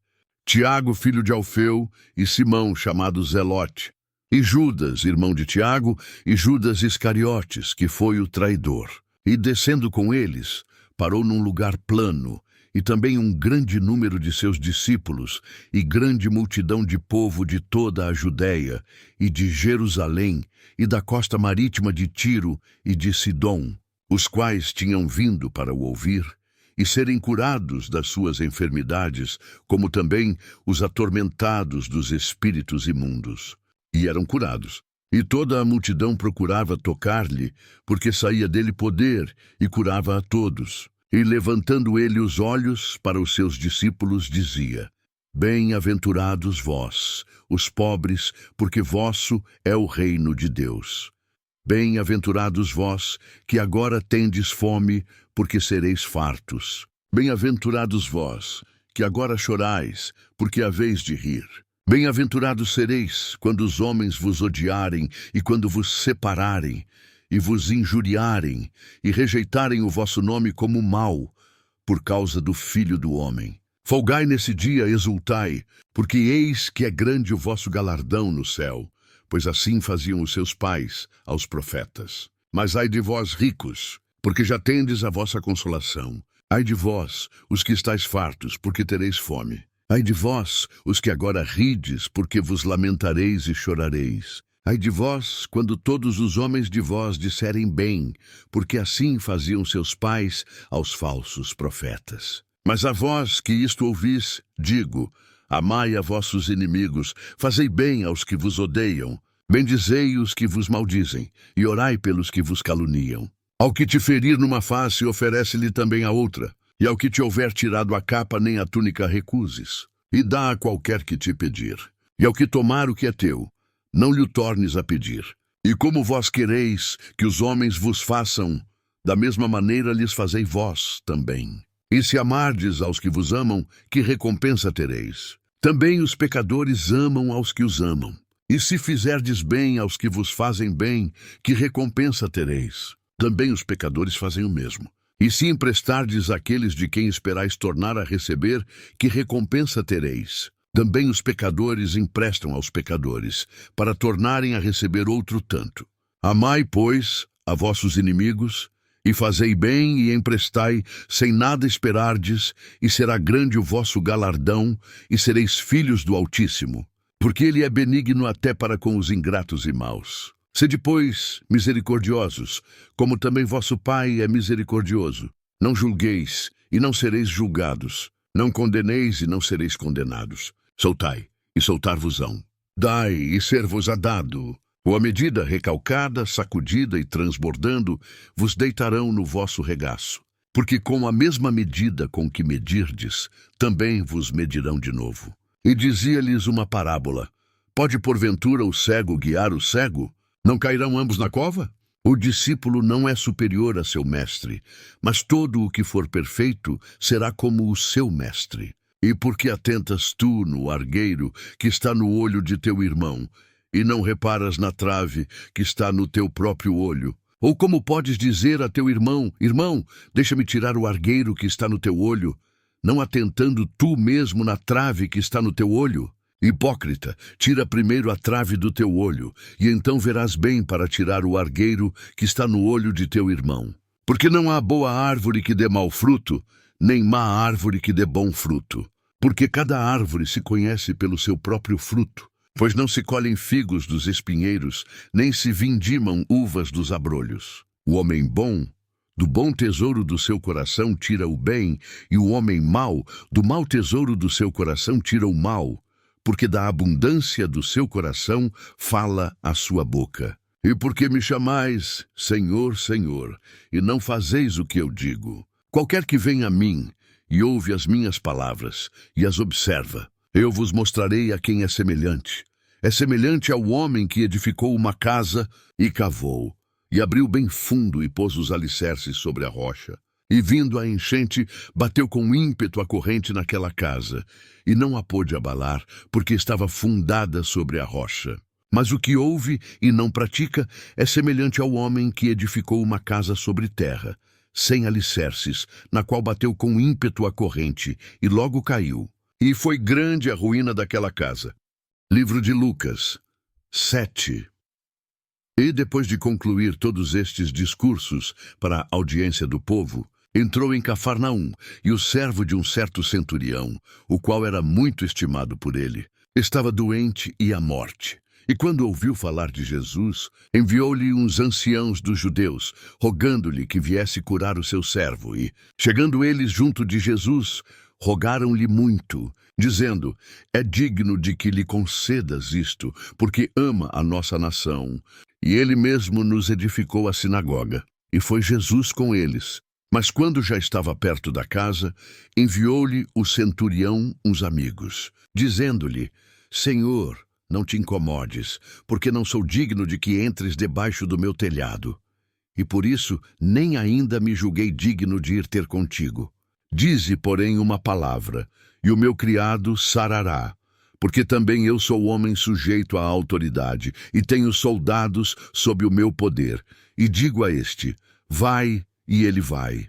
A: Tiago, filho de Alfeu, e Simão, chamado Zelote, e Judas, irmão de Tiago, e Judas Iscariotes, que foi o traidor. E descendo com eles, parou num lugar plano, e também um grande número de seus discípulos, e grande multidão de povo de toda a Judéia, e de Jerusalém, e da costa marítima de Tiro e de Sidom, os quais tinham vindo para o ouvir, e serem curados das suas enfermidades, como também os atormentados dos espíritos imundos. e eram curados. E toda a multidão procurava tocar-lhe, porque saía dele poder e curava a todos. E levantando ele os olhos para os seus discípulos, dizia: Bem-aventurados vós, os pobres, porque vosso é o reino de Deus. Bem-aventurados vós, que agora tendes fome, porque sereis fartos. Bem-aventurados vós, que agora chorais, porque haveis de rir. Bem-aventurados sereis quando os homens vos odiarem e quando vos separarem, e vos injuriarem, e rejeitarem o vosso nome como mau, por causa do Filho do Homem. Folgai nesse dia, exultai, porque eis que é grande o vosso galardão no céu, pois assim faziam os seus pais aos profetas. Mas ai de vós, ricos, porque já tendes a vossa consolação. Ai de vós, os que estáis fartos, porque tereis fome. Ai de vós, os que agora rides, porque vos lamentareis e chorareis. Ai de vós, quando todos os homens de vós disserem bem, porque assim faziam seus pais aos falsos profetas. Mas a vós que isto ouvis, digo: amai a vossos inimigos, fazei bem aos que vos odeiam, bendizei os que vos maldizem, e orai pelos que vos caluniam. Ao que te ferir numa face, oferece-lhe também a outra. E ao que te houver tirado a capa, nem a túnica recuses. E dá a qualquer que te pedir. E ao que tomar o que é teu, não lhe o tornes a pedir. E como vós quereis que os homens vos façam, da mesma maneira lhes fazei vós também. E se amardes aos que vos amam, que recompensa tereis? Também os pecadores amam aos que os amam. E se fizerdes bem aos que vos fazem bem, que recompensa tereis? Também os pecadores fazem o mesmo. E se emprestardes àqueles de quem esperais tornar a receber, que recompensa tereis? Também os pecadores emprestam aos pecadores, para tornarem a receber outro tanto. Amai, pois, a vossos inimigos, e fazei bem e emprestai, sem nada esperardes, e será grande o vosso galardão, e sereis filhos do Altíssimo, porque ele é benigno até para com os ingratos e maus. Sede, pois, misericordiosos, como também vosso Pai é misericordioso. Não julgueis, e não sereis julgados. Não condeneis, e não sereis condenados. Soltai, e soltar-vos-ão. Dai, e ser-vos-á dado. Ou a medida recalcada, sacudida e transbordando, vos deitarão no vosso regaço. Porque com a mesma medida com que medirdes, também vos medirão de novo. E dizia-lhes uma parábola: Pode porventura o cego guiar o cego? Não cairão ambos na cova? O discípulo não é superior a seu mestre, mas todo o que for perfeito será como o seu mestre. E por que atentas tu no argueiro que está no olho de teu irmão, e não reparas na trave que está no teu próprio olho? Ou como podes dizer a teu irmão: Irmão, deixa-me tirar o argueiro que está no teu olho, não atentando tu mesmo na trave que está no teu olho? Hipócrita, tira primeiro a trave do teu olho, e então verás bem para tirar o argueiro que está no olho de teu irmão. Porque não há boa árvore que dê mau fruto, nem má árvore que dê bom fruto. Porque cada árvore se conhece pelo seu próprio fruto, pois não se colhem figos dos espinheiros, nem se vindimam uvas dos abrolhos. O homem bom, do bom tesouro do seu coração tira o bem, e o homem mau, do mau tesouro do seu coração tira o mal. Porque da abundância do seu coração fala a sua boca. E porque me chamais Senhor, Senhor, e não fazeis o que eu digo? Qualquer que venha a mim e ouve as minhas palavras e as observa, eu vos mostrarei a quem é semelhante. É semelhante ao homem que edificou uma casa e cavou, e abriu bem fundo e pôs os alicerces sobre a rocha. E vindo a enchente, bateu com ímpeto a corrente naquela casa, e não a pôde abalar, porque estava fundada sobre a rocha. Mas o que ouve e não pratica é semelhante ao homem que edificou uma casa sobre terra, sem alicerces, na qual bateu com ímpeto a corrente, e logo caiu. E foi grande a ruína daquela casa. Livro de Lucas 7. E depois de concluir todos estes discursos para a audiência do povo, entrou em Cafarnaum, e o servo de um certo centurião, o qual era muito estimado por ele, estava doente e à morte. E quando ouviu falar de Jesus, enviou-lhe uns anciãos dos judeus, rogando-lhe que viesse curar o seu servo. E, chegando eles junto de Jesus, rogaram-lhe muito, dizendo: é digno de que lhe concedas isto, porque ama a nossa nação. E ele mesmo nos edificou a sinagoga. E foi Jesus com eles. Mas quando já estava perto da casa, enviou-lhe o centurião uns amigos, dizendo-lhe: Senhor, não te incomodes, porque não sou digno de que entres debaixo do meu telhado. E por isso nem ainda me julguei digno de ir ter contigo. Dize, porém, uma palavra, e o meu criado sarará, porque também eu sou homem sujeito à autoridade, e tenho soldados sob o meu poder. E digo a este: vai, e ele vai.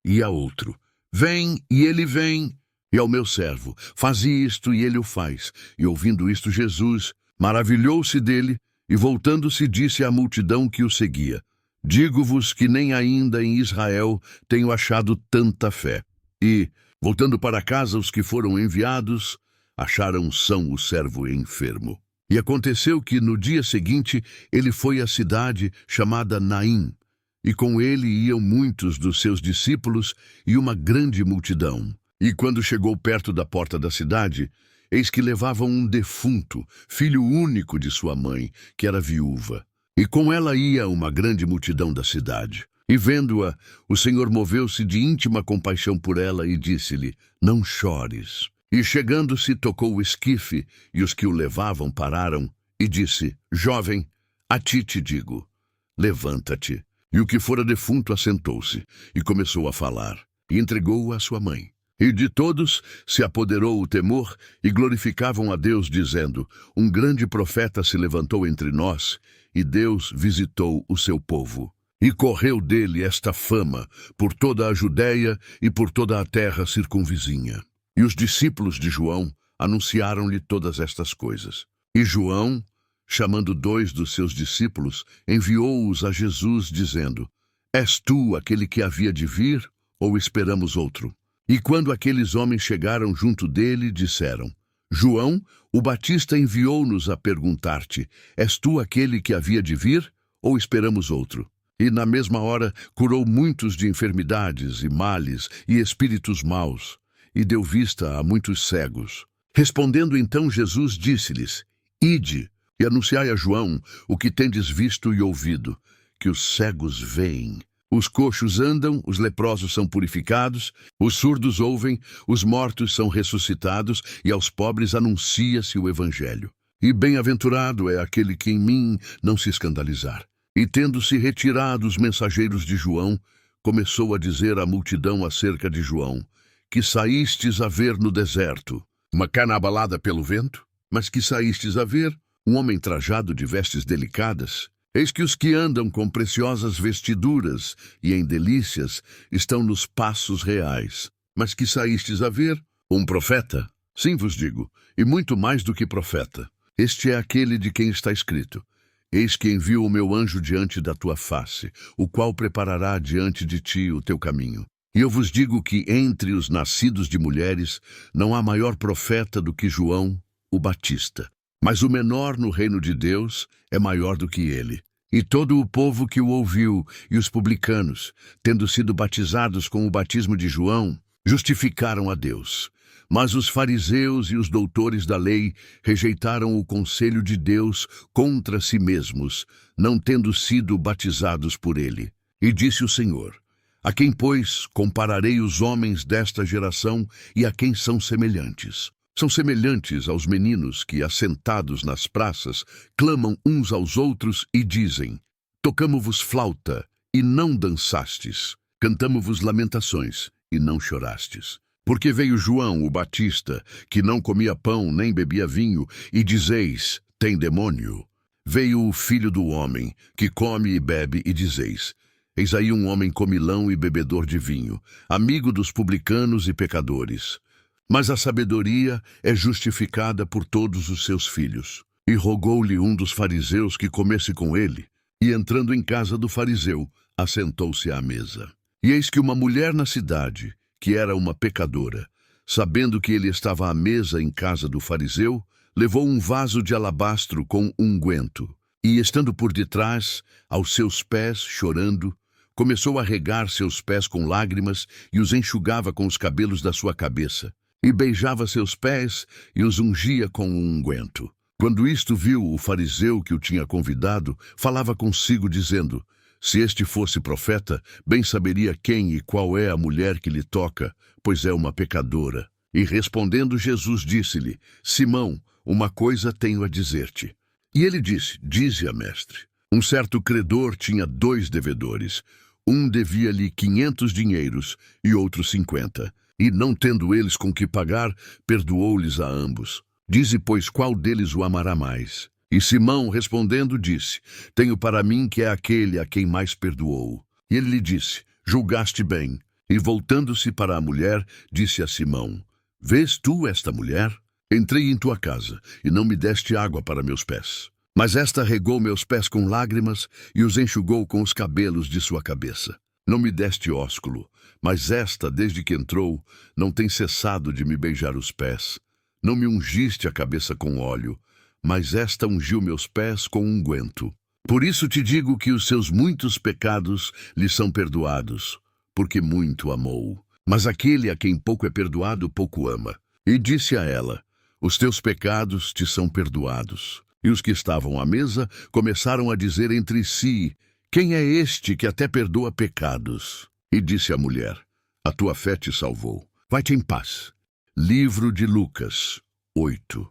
A: E a outro: vem, e ele vem. E ao meu servo: faze isto, e ele o faz. E ouvindo isto, Jesus maravilhou-se dele, e voltando-se disse à multidão que o seguia: digo-vos que nem ainda em Israel tenho achado tanta fé. E, voltando para casa, os que foram enviados acharam são o servo enfermo. E aconteceu que, no dia seguinte, ele foi à cidade chamada Naim, e com ele iam muitos dos seus discípulos e uma grande multidão. E quando chegou perto da porta da cidade, eis que levavam um defunto, filho único de sua mãe, que era viúva. E com ela ia uma grande multidão da cidade. E vendo-a, o Senhor moveu-se de íntima compaixão por ela e disse-lhe: não chores. E chegando-se, tocou o esquife, e os que o levavam pararam, e disse: jovem, a ti te digo, levanta-te. E o que fora defunto assentou-se, e começou a falar, e entregou-o à sua mãe. E de todos se apoderou o temor, e glorificavam a Deus, dizendo: um grande profeta se levantou entre nós, e Deus visitou o seu povo. E correu dele esta fama por toda a Judéia e por toda a terra circunvizinha. E os discípulos de João anunciaram-lhe todas estas coisas. E João, chamando 2 dos seus discípulos, enviou-os a Jesus, dizendo: és tu aquele que havia de vir, ou esperamos outro? E quando aqueles homens chegaram junto dele, disseram: João, o Batista enviou-nos a perguntar-te: és tu aquele que havia de vir, ou esperamos outro? E na mesma hora curou muitos de enfermidades e males e espíritos maus, e deu vista a muitos cegos. Respondendo então Jesus disse-lhes: ide, e anunciai a João o que tendes visto e ouvido, que os cegos veem, os coxos andam, os leprosos são purificados, os surdos ouvem, os mortos são ressuscitados, e aos pobres anuncia-se o Evangelho. E bem-aventurado é aquele que em mim não se escandalizar. E tendo-se retirado os mensageiros de João, começou a dizer à multidão acerca de João: que saístes a ver no deserto? Uma cana abalada pelo vento? Mas que saístes a ver? Um homem trajado de vestes delicadas? Eis que os que andam com preciosas vestiduras e em delícias estão nos passos reais. Mas que saístes a ver? Um profeta? Sim, vos digo, e muito mais do que profeta. Este é aquele de quem está escrito: eis que envio o meu anjo diante da tua face, o qual preparará diante de ti o teu caminho. E eu vos digo que entre os nascidos de mulheres não há maior profeta do que João, o Batista. Mas o menor no reino de Deus é maior do que ele. E todo o povo que o ouviu, e os publicanos, tendo sido batizados com o batismo de João, justificaram a Deus. Mas os fariseus e os doutores da lei rejeitaram o conselho de Deus contra si mesmos, não tendo sido batizados por ele. E disse o Senhor: a quem, pois, compararei os homens desta geração, e a quem são semelhantes? São semelhantes aos meninos que, assentados nas praças, clamam uns aos outros e dizem: tocamo-vos flauta, e não dançastes. Cantamo-vos lamentações, e não chorastes. Porque veio João, o Batista, que não comia pão nem bebia vinho, e dizeis: tem demônio. Veio o Filho do Homem, que come e bebe, e dizeis: eis aí um homem comilão e bebedor de vinho, amigo dos publicanos e pecadores. Mas a sabedoria é justificada por todos os seus filhos. E rogou-lhe um dos fariseus que comesse com ele, e entrando em casa do fariseu, assentou-se à mesa. E eis que uma mulher na cidade, que era uma pecadora, sabendo que ele estava à mesa em casa do fariseu, levou um vaso de alabastro com unguento, e estando por detrás, aos seus pés, chorando, começou a regar seus pés com lágrimas e os enxugava com os cabelos da sua cabeça, e beijava seus pés e os ungia com um unguento. Quando isto viu, o fariseu que o tinha convidado falava consigo, dizendo: se este fosse profeta, bem saberia quem e qual é a mulher que lhe toca, pois é uma pecadora. E respondendo Jesus disse-lhe: Simão, uma coisa tenho a dizer-te. E ele disse: dize-a, mestre. Um certo credor tinha 2 devedores. Um devia-lhe 500 dinheiros e outro 50. E não tendo eles com que pagar, perdoou-lhes a ambos. Dize, pois, qual deles o amará mais? E Simão, respondendo, disse: tenho para mim que é aquele a quem mais perdoou. E ele lhe disse: julgaste bem. E voltando-se para a mulher, disse a Simão: vês tu esta mulher? Entrei em tua casa, e não me deste água para meus pés. Mas esta regou meus pés com lágrimas, e os enxugou com os cabelos de sua cabeça. Não me deste ósculo, mas esta, desde que entrou, não tem cessado de me beijar os pés. Não me ungiste a cabeça com óleo, mas esta ungiu meus pés com unguento. Por isso te digo que os seus muitos pecados lhe são perdoados, porque muito amou. Mas aquele a quem pouco é perdoado, pouco ama. E disse a ela: os teus pecados te são perdoados. E os que estavam à mesa começaram a dizer entre si: quem é este que até perdoa pecados? E disse a mulher: a tua fé te salvou. Vai-te em paz. Livro de Lucas 8.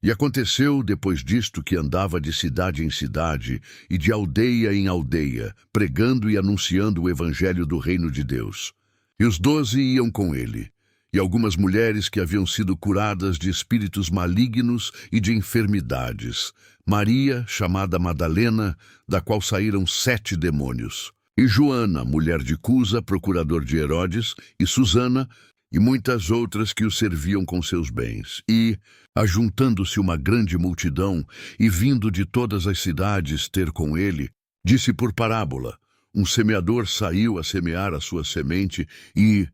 A: E aconteceu, depois disto, que andava de cidade em cidade e de aldeia em aldeia, pregando e anunciando o evangelho do reino de Deus. E os 12 iam com ele, e algumas mulheres que haviam sido curadas de espíritos malignos e de enfermidades. Maria, chamada Madalena, da qual saíram 7 demônios. E Joana, mulher de Cusa, procurador de Herodes, e Susana, e muitas outras que o serviam com seus bens. E, ajuntando-se uma grande multidão, e vindo de todas as cidades ter com ele, disse por parábola: um semeador saiu a semear a sua semente, e,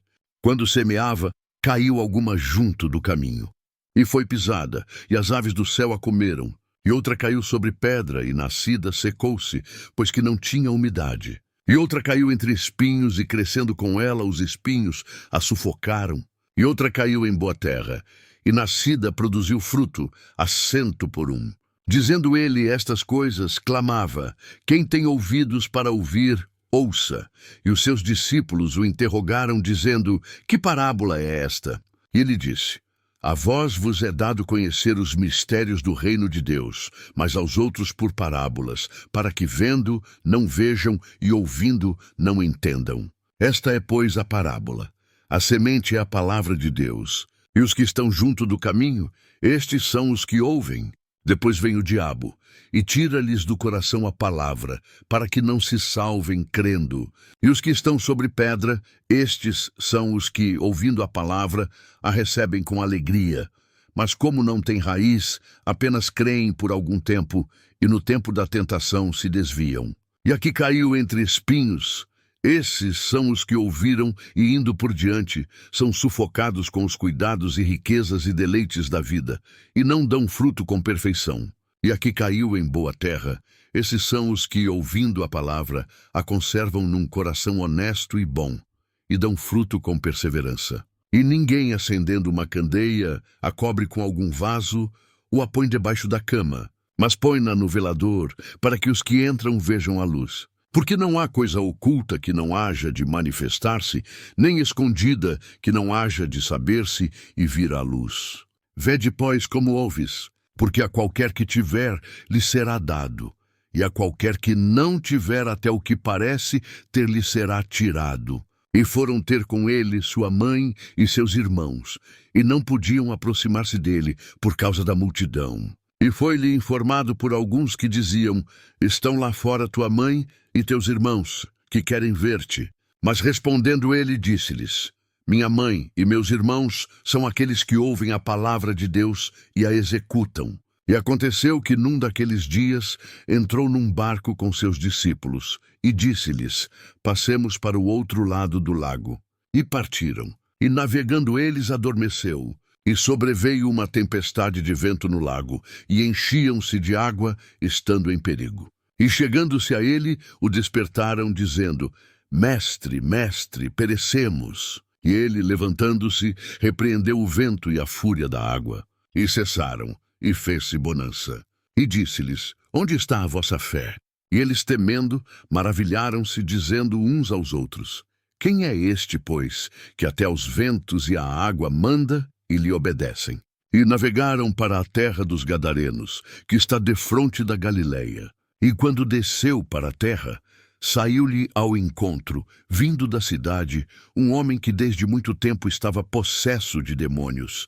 A: quando semeava, caiu alguma junto do caminho. E foi pisada, e as aves do céu a comeram. E outra caiu sobre pedra, e nascida secou-se, pois que não tinha umidade. E outra caiu entre espinhos, e crescendo com ela os espinhos a sufocaram. E outra caiu em boa terra, e nascida produziu fruto, a 100 por 1. Dizendo ele estas coisas, clamava: quem tem ouvidos para ouvir, ouça. E os seus discípulos o interrogaram, dizendo: que parábola é esta? E ele disse: a vós vos é dado conhecer os mistérios do reino de Deus, mas aos outros por parábolas, para que vendo, não vejam, e ouvindo, não entendam. Esta é, pois, a parábola. A semente é a palavra de Deus. E os que estão junto do caminho, estes são os que ouvem. Depois vem o diabo, e tira-lhes do coração a palavra, para que não se salvem crendo. E os que estão sobre pedra, estes são os que, ouvindo a palavra, a recebem com alegria. Mas como não têm raiz, apenas creem por algum tempo, e no tempo da tentação se desviam. E a que caiu entre espinhos, esses são os que ouviram e, indo por diante, são sufocados com os cuidados e riquezas e deleites da vida, e não dão fruto com perfeição. E a que caiu em boa terra, esses são os que, ouvindo a palavra, a conservam num coração honesto e bom, e dão fruto com perseverança. E ninguém, acendendo uma candeia, a cobre com algum vaso, ou a põe debaixo da cama, mas põe-na no velador, para que os que entram vejam a luz. Porque não há coisa oculta que não haja de manifestar-se, nem escondida que não haja de saber-se e vir à luz. Vede, pois, como ouves, porque a qualquer que tiver, lhe será dado, e a qualquer que não tiver até o que parece, ter-lhe será tirado. E foram ter com ele sua mãe e seus irmãos, e não podiam aproximar-se dele por causa da multidão. E foi-lhe informado por alguns que diziam: estão lá fora tua mãe e teus irmãos, que querem ver-te. Mas respondendo ele, disse-lhes: minha mãe e meus irmãos são aqueles que ouvem a palavra de Deus e a executam. E aconteceu que num daqueles dias entrou num barco com seus discípulos e disse-lhes: passemos para o outro lado do lago. E partiram. E navegando eles, adormeceu. E sobreveio uma tempestade de vento no lago, e enchiam-se de água, estando em perigo. E chegando-se a ele, o despertaram, dizendo: mestre, mestre, perecemos. E ele, levantando-se, repreendeu o vento e a fúria da água. E cessaram, e fez-se bonança. E disse-lhes: Onde está a vossa fé? E eles, temendo, maravilharam-se, dizendo uns aos outros: Quem é este, pois, que até os ventos e a água manda e lhe obedecem? E navegaram para a terra dos Gadarenos, que está defronte da Galileia. E quando desceu para a terra, saiu-lhe ao encontro, vindo da cidade, um homem que desde muito tempo estava possesso de demônios,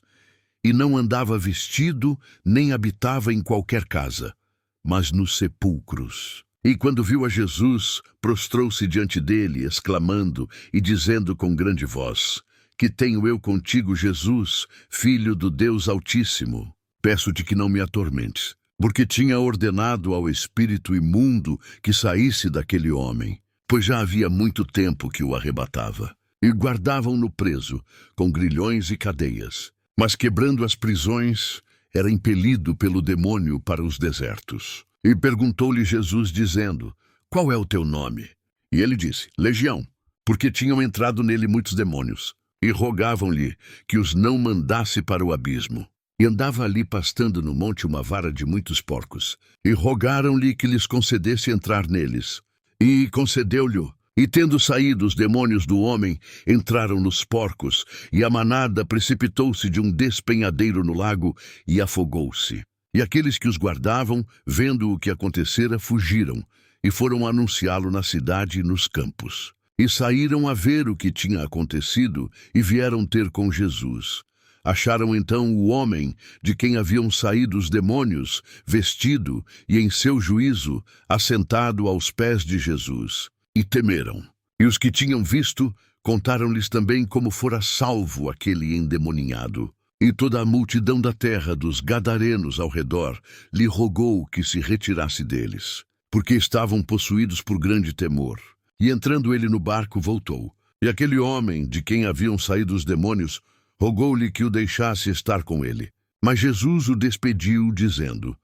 A: e não andava vestido, nem habitava em qualquer casa, mas nos sepulcros. E quando viu a Jesus, prostrou-se diante dele, exclamando e dizendo com grande voz: Que tenho eu contigo, Jesus, Filho do Deus Altíssimo? Peço-te que não me atormentes. Porque tinha ordenado ao espírito imundo que saísse daquele homem, pois já havia muito tempo que o arrebatava. E guardavam-no preso, com grilhões e cadeias. Mas quebrando as prisões, era impelido pelo demônio para os desertos. E perguntou-lhe Jesus, dizendo: Qual é o teu nome? E ele disse: Legião, porque tinham entrado nele muitos demônios. E rogavam-lhe que os não mandasse para o abismo. E andava ali pastando no monte uma vara de muitos porcos. E rogaram-lhe que lhes concedesse entrar neles. E concedeu-lhe. E tendo saído os demônios do homem, entraram nos porcos, e a manada precipitou-se de um despenhadeiro no lago e afogou-se. E aqueles que os guardavam, vendo o que acontecera, fugiram, e foram anunciá-lo na cidade e nos campos. E saíram a ver o que tinha acontecido, e vieram ter com Jesus. Acharam então o homem de quem haviam saído os demônios, vestido e em seu juízo, assentado aos pés de Jesus. E temeram. E os que tinham visto, contaram-lhes também como fora salvo aquele endemoninhado. E toda a multidão da terra dos Gadarenos ao redor lhe rogou que se retirasse deles, porque estavam possuídos por grande temor. E entrando ele no barco, voltou. E aquele homem de quem haviam saído os demônios rogou-lhe que o deixasse estar com ele. Mas Jesus o despediu, dizendo: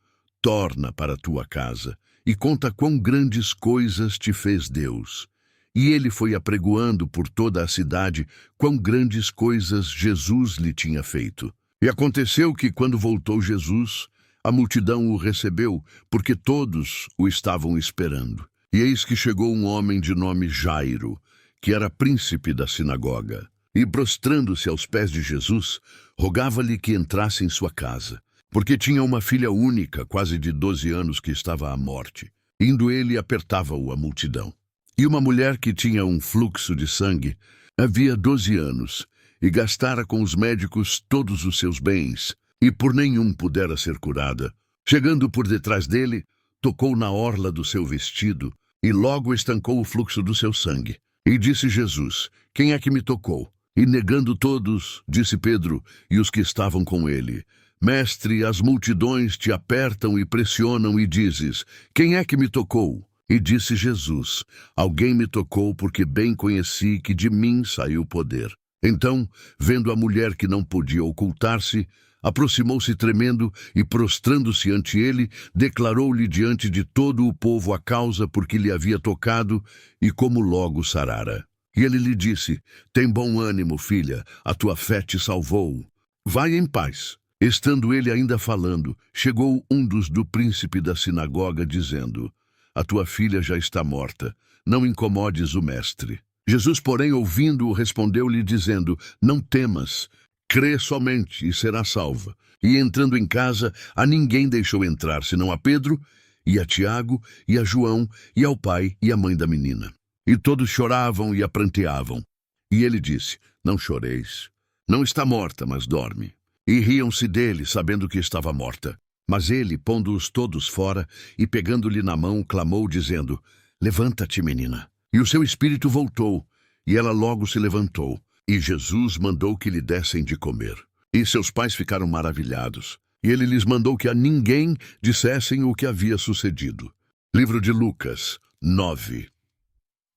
A: Torna para tua casa, e conta quão grandes coisas te fez Deus. E ele foi apregoando por toda a cidade quão grandes coisas Jesus lhe tinha feito. E aconteceu que, quando voltou Jesus, a multidão o recebeu, porque todos o estavam esperando. E eis que chegou um homem de nome Jairo, que era príncipe da sinagoga. E, prostrando-se aos pés de Jesus, rogava-lhe que entrasse em sua casa, porque tinha uma filha única, quase de 12 anos, que estava à morte. Indo ele, apertava-o a multidão. E uma mulher que tinha um fluxo de sangue havia 12 anos, e gastara com os médicos todos os seus bens, e por nenhum pudera ser curada. Chegando por detrás dele, tocou na orla do seu vestido, e logo estancou o fluxo do seu sangue. E disse Jesus: Quem é que me tocou? E negando todos, disse Pedro e os que estavam com ele: Mestre, as multidões te apertam e pressionam e dizes: Quem é que me tocou? E disse Jesus: Alguém me tocou, porque bem conheci que de mim saiu poder. Então, vendo a mulher que não podia ocultar-se, aproximou-se tremendo e, prostrando-se ante ele, declarou-lhe diante de todo o povo a causa por que lhe havia tocado e como logo sarara. E ele lhe disse: Tem bom ânimo, filha, a tua fé te salvou. Vai em paz. Estando ele ainda falando, chegou um dos do príncipe da sinagoga, dizendo: A tua filha já está morta, não incomodes o mestre. Jesus, porém, ouvindo-o, respondeu-lhe, dizendo: Não temas, crê somente e será salva. E entrando em casa, a ninguém deixou entrar, senão a Pedro, e a Tiago, e a João, e ao pai e à mãe da menina. E todos choravam e a pranteavam. E ele disse: Não choreis, não está morta, mas dorme. E riam-se dele, sabendo que estava morta. Mas ele, pondo-os todos fora, e pegando-lhe na mão, clamou, dizendo: Levanta-te, menina. E o seu espírito voltou, e ela logo se levantou. E Jesus mandou que lhe dessem de comer. E seus pais ficaram maravilhados. E ele lhes mandou que a ninguém dissessem o que havia sucedido. Livro de Lucas, 9.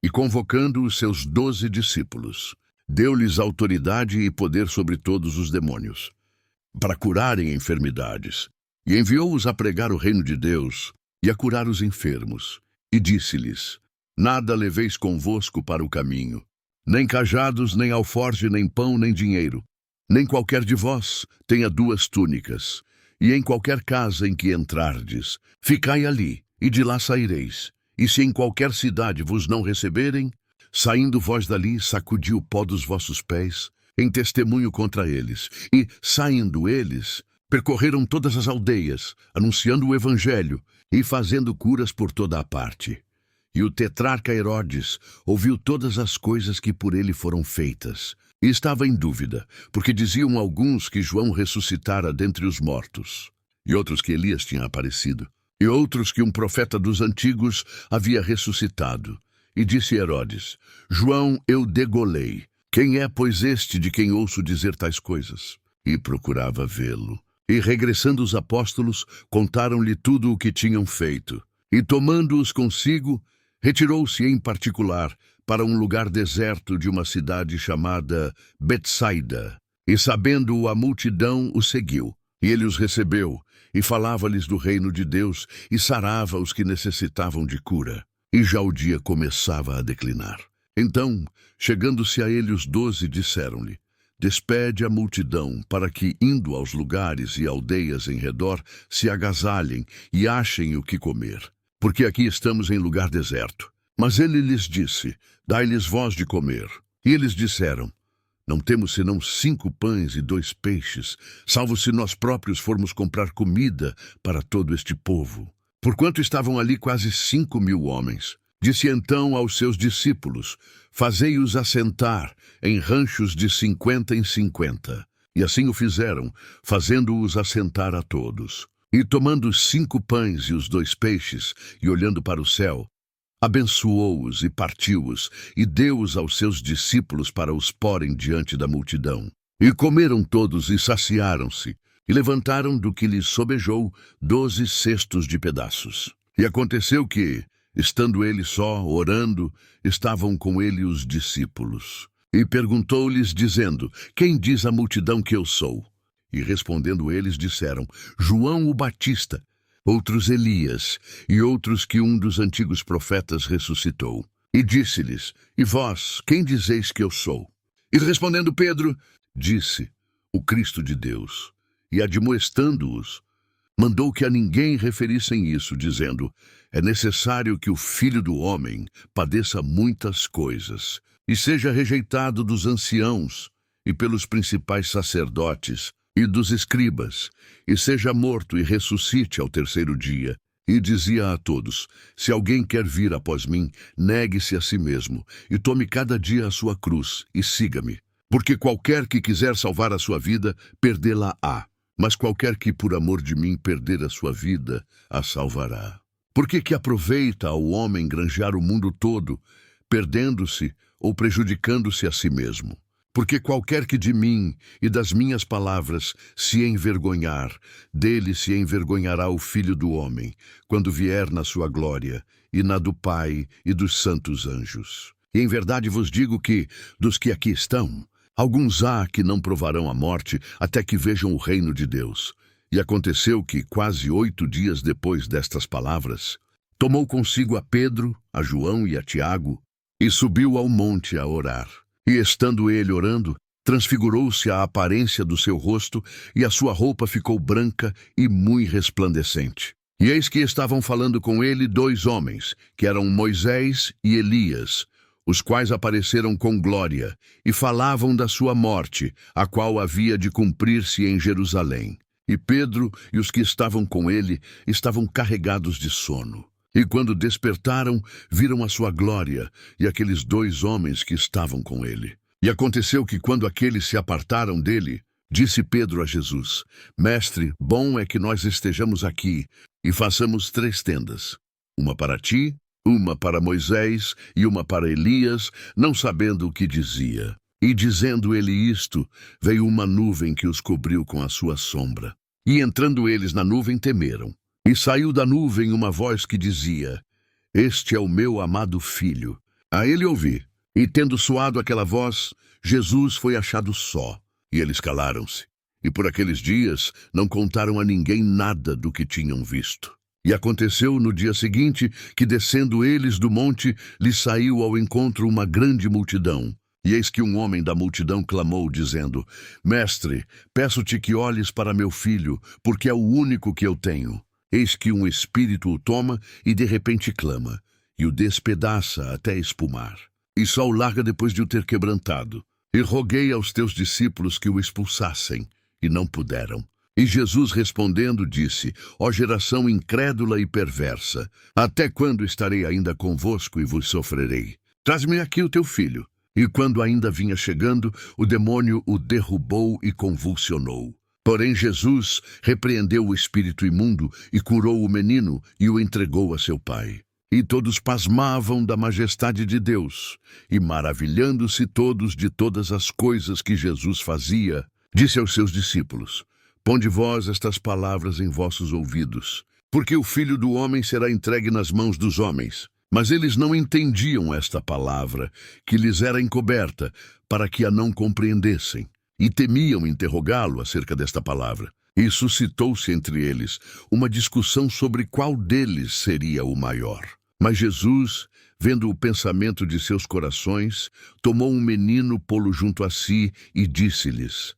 A: E convocando os seus 12 discípulos, deu-lhes autoridade e poder sobre todos os demônios, para curarem enfermidades. E enviou-os a pregar o reino de Deus e a curar os enfermos. E disse-lhes: Nada leveis convosco para o caminho, Nem cajados, nem alforje, nem pão, nem dinheiro. Nem qualquer de vós tenha 2 túnicas. E em qualquer casa em que entrardes, ficai ali, e de lá saireis. E se em qualquer cidade vos não receberem, saindo vós dali, sacudi o pó dos vossos pés, em testemunho contra eles. E, saindo eles, percorreram todas as aldeias, anunciando o evangelho e fazendo curas por toda a parte. E o tetrarca Herodes ouviu todas as coisas que por ele foram feitas, e estava em dúvida, porque diziam alguns que João ressuscitara dentre os mortos, e outros que Elias tinha aparecido, e outros que um profeta dos antigos havia ressuscitado. E disse Herodes: João eu degolei. Quem é, pois, este de quem ouço dizer tais coisas? E procurava vê-lo. E regressando os apóstolos, contaram-lhe tudo o que tinham feito. E tomando-os consigo, retirou-se em particular para um lugar deserto de uma cidade chamada Betsaida. E sabendo-o a multidão, o seguiu. E ele os recebeu, e falava-lhes do reino de Deus, e sarava os que necessitavam de cura. E já o dia começava a declinar. Então, chegando-se a ele os 12, disseram-lhe: Despede a multidão, para que, indo aos lugares e aldeias em redor, se agasalhem e achem o que comer. Porque aqui estamos em lugar deserto. Mas ele lhes disse: Dai-lhes vós de comer. E eles disseram: Não temos senão 5 pães e 2 peixes, salvo se nós próprios formos comprar comida para todo este povo. Porquanto estavam ali quase 5.000 homens. Disse então aos seus discípulos: Fazei-os assentar em ranchos de 50 em 50. E assim o fizeram, fazendo-os assentar a todos. E tomando os 5 pães e os 2 peixes, e olhando para o céu, abençoou-os e partiu-os, e deu-os aos seus discípulos para os porem diante da multidão. E comeram todos e saciaram-se, e levantaram do que lhes sobejou 12 cestos de pedaços. E aconteceu que, estando ele só, orando, estavam com ele os discípulos. E perguntou-lhes, dizendo: Quem diz a multidão que eu sou? E respondendo eles, disseram: João o Batista, outros Elias, e outros que um dos antigos profetas ressuscitou. E disse-lhes: E vós, quem dizeis que eu sou? E respondendo Pedro, disse: O Cristo de Deus. E admoestando-os, mandou que a ninguém referissem isso, dizendo: É necessário que o Filho do Homem padeça muitas coisas, e seja rejeitado dos anciãos, e pelos principais sacerdotes, e dos escribas, e seja morto e ressuscite ao 3º dia. E dizia a todos: Se alguém quer vir após mim, negue-se a si mesmo, e tome cada dia a sua cruz, e siga-me. Porque qualquer que quiser salvar a sua vida, perdê-la-á. Mas qualquer que por amor de mim perder a sua vida, a salvará. Porque que aproveita ao homem granjear o mundo todo, perdendo-se ou prejudicando-se a si mesmo? Porque qualquer que de mim e das minhas palavras se envergonhar, dele se envergonhará o Filho do Homem, quando vier na sua glória, e na do Pai e dos santos anjos. E em verdade vos digo que, dos que aqui estão, alguns há que não provarão a morte até que vejam o reino de Deus. E aconteceu que, quase 8 dias depois destas palavras, tomou consigo a Pedro, a João e a Tiago, e subiu ao monte a orar. E estando ele orando, transfigurou-se a aparência do seu rosto, e a sua roupa ficou branca e muito resplandecente. E eis que estavam falando com ele 2 homens, que eram Moisés e Elias, os quais apareceram com glória, e falavam da sua morte, a qual havia de cumprir-se em Jerusalém. E Pedro e os que estavam com ele estavam carregados de sono. E quando despertaram, viram a sua glória e aqueles 2 homens que estavam com ele. E aconteceu que, quando aqueles se apartaram dele, disse Pedro a Jesus: Mestre, bom é que nós estejamos aqui e façamos 3 tendas, uma para ti, uma para Moisés e uma para Elias, não sabendo o que dizia. E dizendo ele isto, veio uma nuvem que os cobriu com a sua sombra. E entrando eles na nuvem, temeram. E saiu da nuvem uma voz que dizia: Este é o meu amado filho. A ele ouvi. E tendo soado aquela voz, Jesus foi achado só. E eles calaram-se. E por aqueles dias não contaram a ninguém nada do que tinham visto. E aconteceu no dia seguinte que, descendo eles do monte, lhes saiu ao encontro uma grande multidão. E eis que um homem da multidão clamou, dizendo: Mestre, peço-te que olhes para meu filho, porque é o único que eu tenho. Eis que um espírito o toma e de repente clama, e o despedaça até espumar. E só o larga depois de o ter quebrantado. E roguei aos teus discípulos que o expulsassem, e não puderam. E Jesus respondendo disse: Ó geração incrédula e perversa, até quando estarei ainda convosco e vos sofrerei? Traz-me aqui o teu filho. E quando ainda vinha chegando, o demônio o derrubou e convulsionou. Porém Jesus repreendeu o espírito imundo e curou o menino e o entregou a seu pai. E todos pasmavam da majestade de Deus, e maravilhando-se todos de todas as coisas que Jesus fazia, disse aos seus discípulos: Ponde vós estas palavras em vossos ouvidos, porque o Filho do Homem será entregue nas mãos dos homens. Mas eles não entendiam esta palavra, que lhes era encoberta, para que a não compreendessem, e temiam interrogá-lo acerca desta palavra. E suscitou-se entre eles uma discussão sobre qual deles seria o maior. Mas Jesus, vendo o pensamento de seus corações, tomou um menino, pô-lo junto a si, e disse-lhes: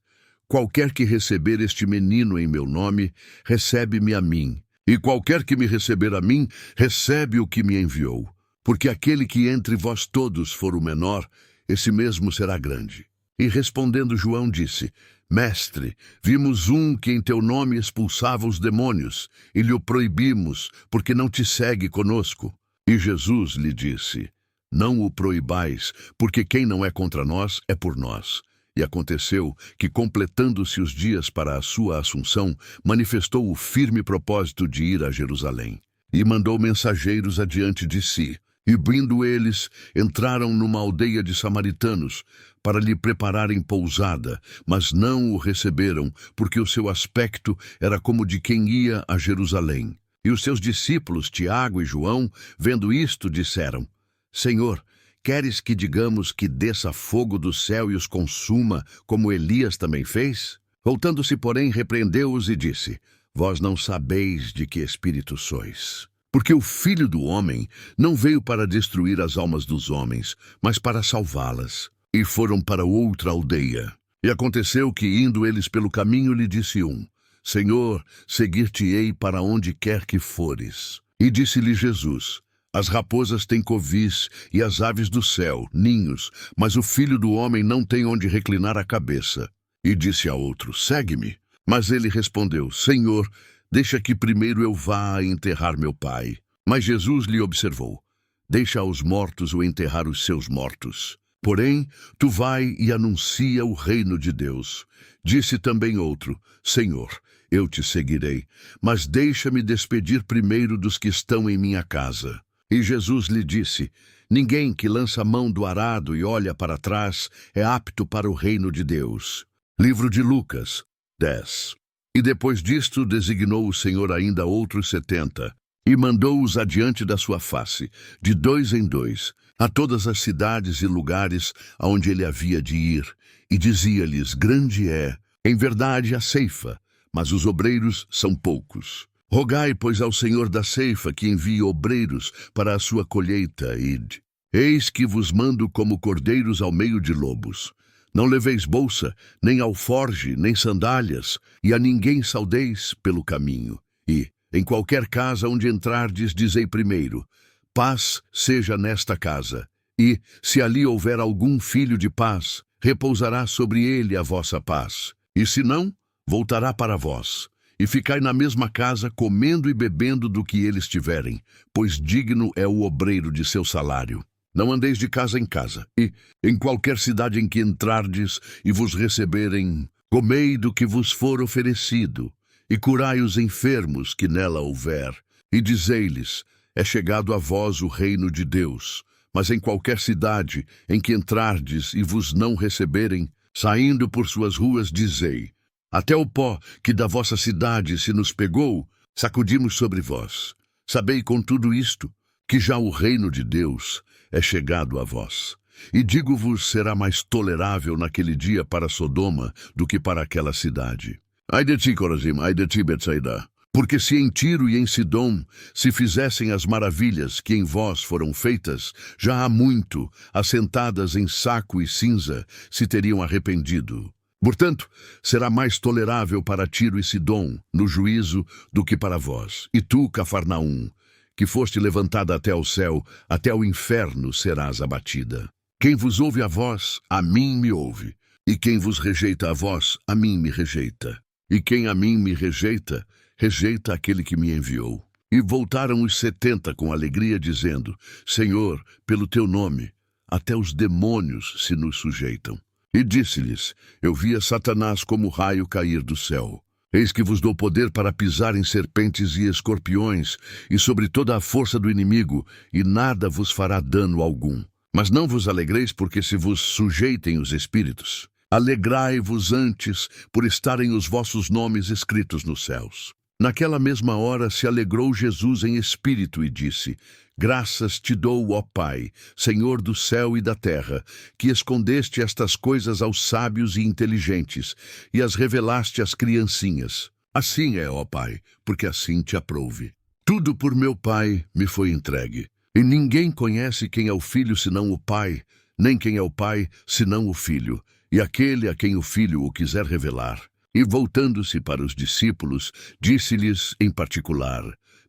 A: Qualquer que receber este menino em meu nome, recebe-me a mim. E qualquer que me receber a mim, recebe o que me enviou. Porque aquele que entre vós todos for o menor, esse mesmo será grande. E respondendo João disse: Mestre, vimos um que em teu nome expulsava os demônios, e lhe o proibimos, porque não te segue conosco. E Jesus lhe disse: Não o proibais, porque quem não é contra nós é por nós. E aconteceu que, completando-se os dias para a sua assunção, manifestou o firme propósito de ir a Jerusalém. E mandou mensageiros adiante de si. E, vindo eles, entraram numa aldeia de samaritanos, para lhe prepararem pousada, mas não o receberam, porque o seu aspecto era como de quem ia a Jerusalém. E os seus discípulos, Tiago e João, vendo isto, disseram: Senhor, queres que digamos que desça fogo do céu e os consuma, como Elias também fez? Voltando-se, porém, repreendeu-os e disse: Vós não sabeis de que espírito sois. Porque o Filho do Homem não veio para destruir as almas dos homens, mas para salvá-las. E foram para outra aldeia. E aconteceu que, indo eles pelo caminho, lhe disse um: Senhor, seguir-te-ei para onde quer que fores. E disse-lhe Jesus: As raposas têm covis e as aves do céu, ninhos, mas o Filho do Homem não tem onde reclinar a cabeça. E disse a outro: Segue-me. Mas ele respondeu: Senhor, deixa que primeiro eu vá a enterrar meu pai. Mas Jesus lhe observou: Deixa aos mortos o enterrar os seus mortos. Porém, tu vai e anuncia o reino de Deus. Disse também outro: Senhor, eu te seguirei, mas deixa-me despedir primeiro dos que estão em minha casa. E Jesus lhe disse: Ninguém que lança a mão do arado e olha para trás é apto para o reino de Deus. Livro de Lucas 10. E depois disto designou o Senhor ainda outros 70, e mandou-os adiante da sua face, de 2 em 2, a todas as cidades e lugares aonde ele havia de ir, e dizia-lhes: Grande é, em verdade, a ceifa, mas os obreiros são poucos. Rogai, pois, ao Senhor da ceifa que envie obreiros para a sua colheita, ide. Eis que vos mando como cordeiros ao meio de lobos. Não leveis bolsa, nem alforge, nem sandálias, e a ninguém saudeis pelo caminho. E, em qualquer casa onde entrardes, dizei primeiro: Paz seja nesta casa. E, se ali houver algum filho de paz, repousará sobre ele a vossa paz. E se não, voltará para vós. E ficai na mesma casa, comendo e bebendo do que eles tiverem, pois digno é o obreiro de seu salário. Não andeis de casa em casa, e, em qualquer cidade em que entrardes e vos receberem, comei do que vos for oferecido, e curai os enfermos que nela houver. E dizei-lhes: É chegado a vós o reino de Deus. Mas em qualquer cidade em que entrardes e vos não receberem, saindo por suas ruas, dizei: Até o pó que da vossa cidade se nos pegou, sacudimos sobre vós. Sabei com tudo isto, que já o reino de Deus é chegado a vós. E digo-vos, será mais tolerável naquele dia para Sodoma do que para aquela cidade. Ai de ti, Corazim, ai de ti, Betsaida. Porque se em Tiro e em Sidom se fizessem as maravilhas que em vós foram feitas, já há muito, assentadas em saco e cinza, se teriam arrependido. Portanto, será mais tolerável para Tiro e Sidom no juízo do que para vós. E tu, Cafarnaum, que foste levantada até o céu, até o inferno serás abatida. Quem vos ouve a vós, a mim me ouve. E quem vos rejeita a vós, a mim me rejeita. E quem a mim me rejeita, rejeita aquele que me enviou. E voltaram os 70 com alegria, dizendo: Senhor, pelo teu nome, até os demônios se nos sujeitam. E disse-lhes: Eu via Satanás como raio cair do céu. Eis que vos dou poder para pisar em serpentes e escorpiões, e sobre toda a força do inimigo, e nada vos fará dano algum. Mas não vos alegreis porque se vos sujeitem os espíritos. Alegrai-vos antes por estarem os vossos nomes escritos nos céus. Naquela mesma hora se alegrou Jesus em espírito e disse: Graças te dou, ó Pai, Senhor do céu e da terra, que escondeste estas coisas aos sábios e inteligentes e as revelaste às criancinhas. Assim é, ó Pai, porque assim te aprouve. Tudo por meu Pai me foi entregue. E ninguém conhece quem é o Filho senão o Pai, nem quem é o Pai senão o Filho, e aquele a quem o Filho o quiser revelar. E voltando-se para os discípulos, disse-lhes em particular: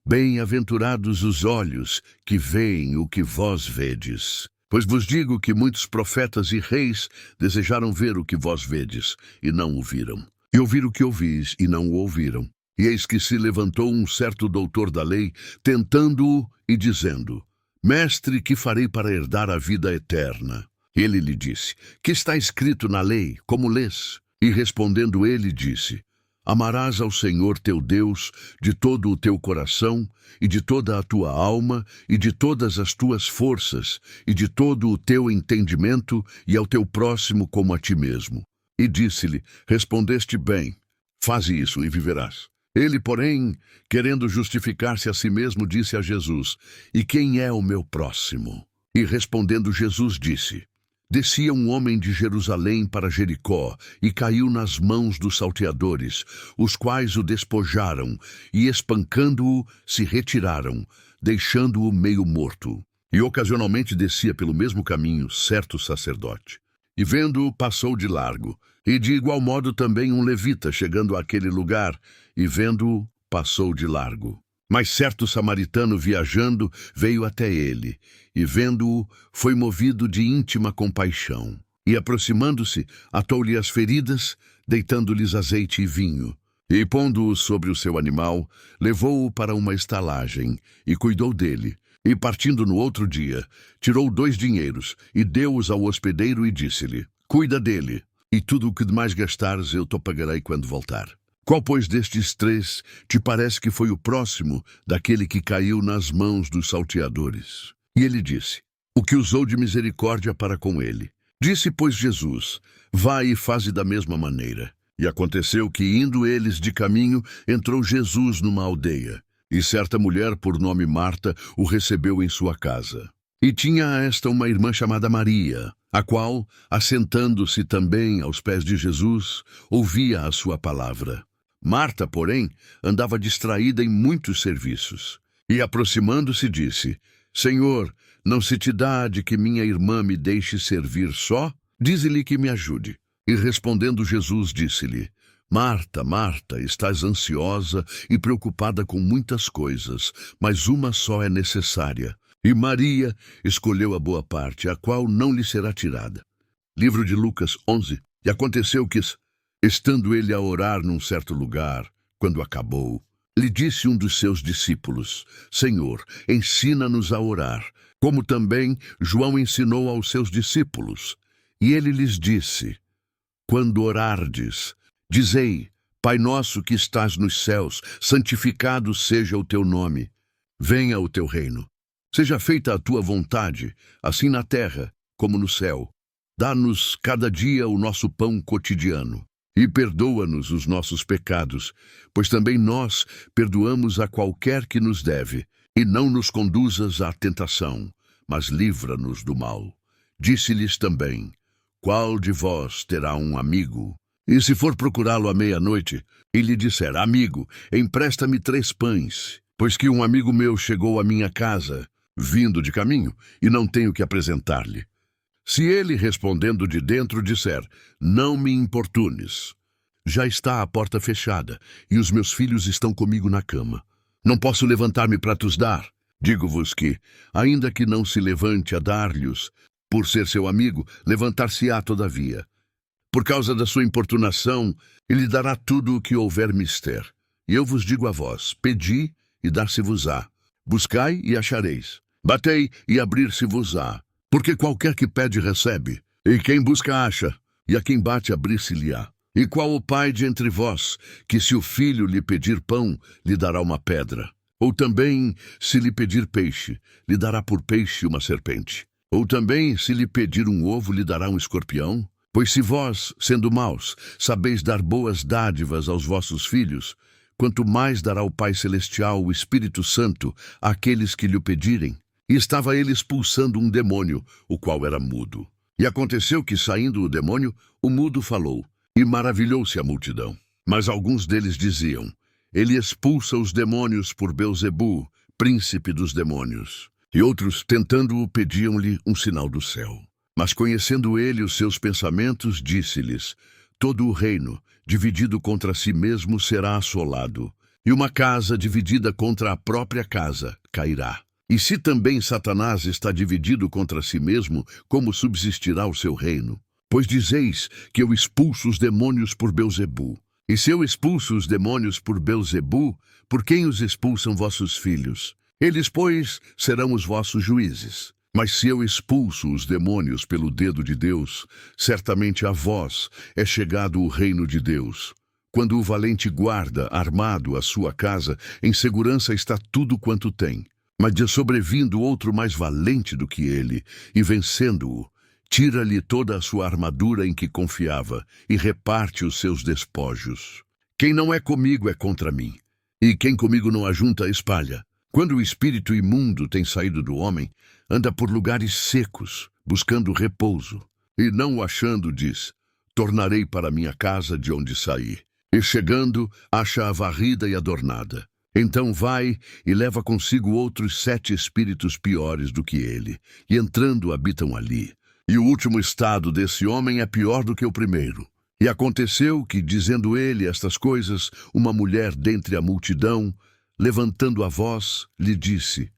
A: Bem-aventurados os olhos que veem o que vós vedes. Pois vos digo que muitos profetas e reis desejaram ver o que vós vedes, e não o viram. E ouvir o que ouvis, e não o ouviram. E eis que se levantou um certo doutor da lei, tentando-o e dizendo: Mestre, que farei para herdar a vida eterna? Ele lhe disse: Que está escrito na lei, como lês? E respondendo ele, disse: Amarás ao Senhor teu Deus de todo o teu coração, e de toda a tua alma, e de todas as tuas forças, e de todo o teu entendimento, e ao teu próximo como a ti mesmo. E disse-lhe: Respondeste bem, faze isso e viverás. Ele, porém, querendo justificar-se a si mesmo, disse a Jesus: E quem é o meu próximo? E respondendo Jesus disse: Descia um homem de Jerusalém para Jericó e caiu nas mãos dos salteadores, os quais o despojaram e, espancando-o, se retiraram, deixando-o meio morto. E ocasionalmente descia pelo mesmo caminho certo sacerdote. E vendo-o, passou de largo. E de igual modo também um levita, chegando àquele lugar, e vendo-o, passou de largo. Mas certo samaritano viajando veio até ele, e vendo-o, foi movido de íntima compaixão. E aproximando-se, atou-lhe as feridas, deitando-lhes azeite e vinho. E pondo-o sobre o seu animal, levou-o para uma estalagem, e cuidou dele. E partindo no outro dia, tirou 2 dinheiros, e deu-os ao hospedeiro e disse-lhe: Cuida dele, e tudo o que mais gastares eu te pagarei quando voltar. Qual, pois, destes 3 te parece que foi o próximo daquele que caiu nas mãos dos salteadores? E ele disse: O que usou de misericórdia para com ele. Disse, pois, Jesus: Vai e faze da mesma maneira. E aconteceu que, indo eles de caminho, entrou Jesus numa aldeia. E certa mulher, por nome Marta, o recebeu em sua casa. E tinha esta uma irmã chamada Maria, a qual, assentando-se também aos pés de Jesus, ouvia a sua palavra. Marta, porém, andava distraída em muitos serviços. E, aproximando-se, disse: Senhor, não se te dá de que minha irmã me deixe servir só? Dize-lhe que me ajude. E respondendo Jesus, disse-lhe: Marta, Marta, estás ansiosa e preocupada com muitas coisas, mas uma só é necessária. E Maria escolheu a boa parte, a qual não lhe será tirada. Livro de Lucas 11. E aconteceu que, estando ele a orar num certo lugar, quando acabou, lhe disse um dos seus discípulos: Senhor, ensina-nos a orar, como também João ensinou aos seus discípulos. E ele lhes disse: Quando orardes, dizei: Pai nosso que estás nos céus, santificado seja o teu nome. Venha o teu reino. Seja feita a tua vontade, assim na terra como no céu. Dá-nos cada dia o nosso pão cotidiano. E perdoa-nos os nossos pecados, pois também nós perdoamos a qualquer que nos deve. E não nos conduzas à tentação, mas livra-nos do mal. Disse-lhes também: Qual de vós terá um amigo, E se for procurá-lo à meia-noite, e lhe disser: amigo, empresta-me 3 pães, pois que um amigo meu chegou à minha casa, vindo de caminho, e não tenho que apresentar-lhe. Se ele, respondendo de dentro, disser: não me importunes, já está a porta fechada, e os meus filhos estão comigo na cama. Não posso levantar-me para tos dar. Digo-vos que, ainda que não se levante a dar-lhes, por ser seu amigo, levantar-se-á todavia. Por causa da sua importunação, ele dará tudo o que houver mister. E eu vos digo a vós: pedi, e dar-se-vos-á. Buscai, e achareis. Batei, e abrir-se-vos-á. Porque qualquer que pede, recebe. E quem busca, acha. E a quem bate, abrir-se-lhe-á. E qual o pai de entre vós, que se o filho lhe pedir pão, lhe dará uma pedra? Ou também, se lhe pedir peixe, lhe dará por peixe uma serpente? Ou também, se lhe pedir um ovo, lhe dará um escorpião? Pois se vós, sendo maus, sabeis dar boas dádivas aos vossos filhos, quanto mais dará o Pai Celestial, o Espírito Santo, àqueles que lhe o pedirem? E estava ele expulsando um demônio, o qual era mudo. E aconteceu que, saindo o demônio, o mudo falou, e maravilhou-se a multidão. Mas alguns deles diziam: ele expulsa os demônios por Belzebu, príncipe dos demônios. E outros, tentando-o, pediam-lhe um sinal do céu. Mas conhecendo ele os seus pensamentos, disse-lhes: todo o reino, dividido contra si mesmo, será assolado, e uma casa dividida contra a própria casa cairá. E se também Satanás está dividido contra si mesmo, como subsistirá o seu reino? Pois dizeis que eu expulso os demônios por Belzebu. E se eu expulso os demônios por Belzebu, por quem os expulsam vossos filhos? Eles, pois, serão os vossos juízes. Mas se eu expulso os demônios pelo dedo de Deus, certamente a vós é chegado o reino de Deus. Quando o valente guarda, armado, a sua casa, em segurança está tudo quanto tem. Mas de sobrevindo outro mais valente do que ele, e vencendo-o, tira-lhe toda a sua armadura em que confiava, e reparte os seus despojos. Quem não é comigo é contra mim, e quem comigo não ajunta, espalha. Quando o espírito imundo tem saído do homem, anda por lugares secos, buscando repouso, e não o achando, diz: tornarei para minha casa de onde saí. E chegando, acha-a varrida e adornada. Então vai e leva consigo outros 7 espíritos piores do que ele, e entrando habitam ali. E o último estado desse homem é pior do que o primeiro. E aconteceu que, dizendo ele estas coisas, uma mulher dentre a multidão, levantando a voz, lhe disse: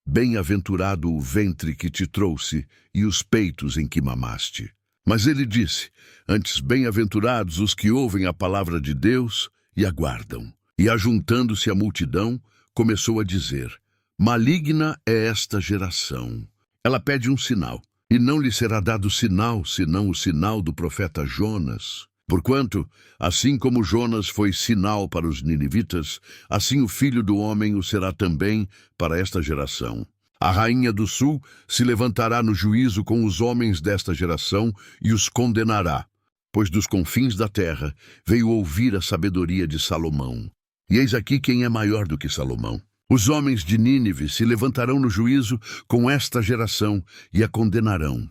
A: bem-aventurado o ventre que te trouxe e os peitos em que mamaste. Mas ele disse: antes bem-aventurados os que ouvem a palavra de Deus e aguardam. E ajuntando-se a multidão, começou a dizer: maligna é esta geração. Ela pede um sinal. E não lhe será dado sinal, senão o sinal do profeta Jonas. Porquanto, assim como Jonas foi sinal para os ninivitas, assim o Filho do Homem o será também para esta geração. A rainha do sul se levantará no juízo com os homens desta geração e os condenará, pois dos confins da terra veio ouvir a sabedoria de Salomão. E eis aqui quem é maior do que Salomão. Os homens de Nínive se levantarão no juízo com esta geração e a condenarão,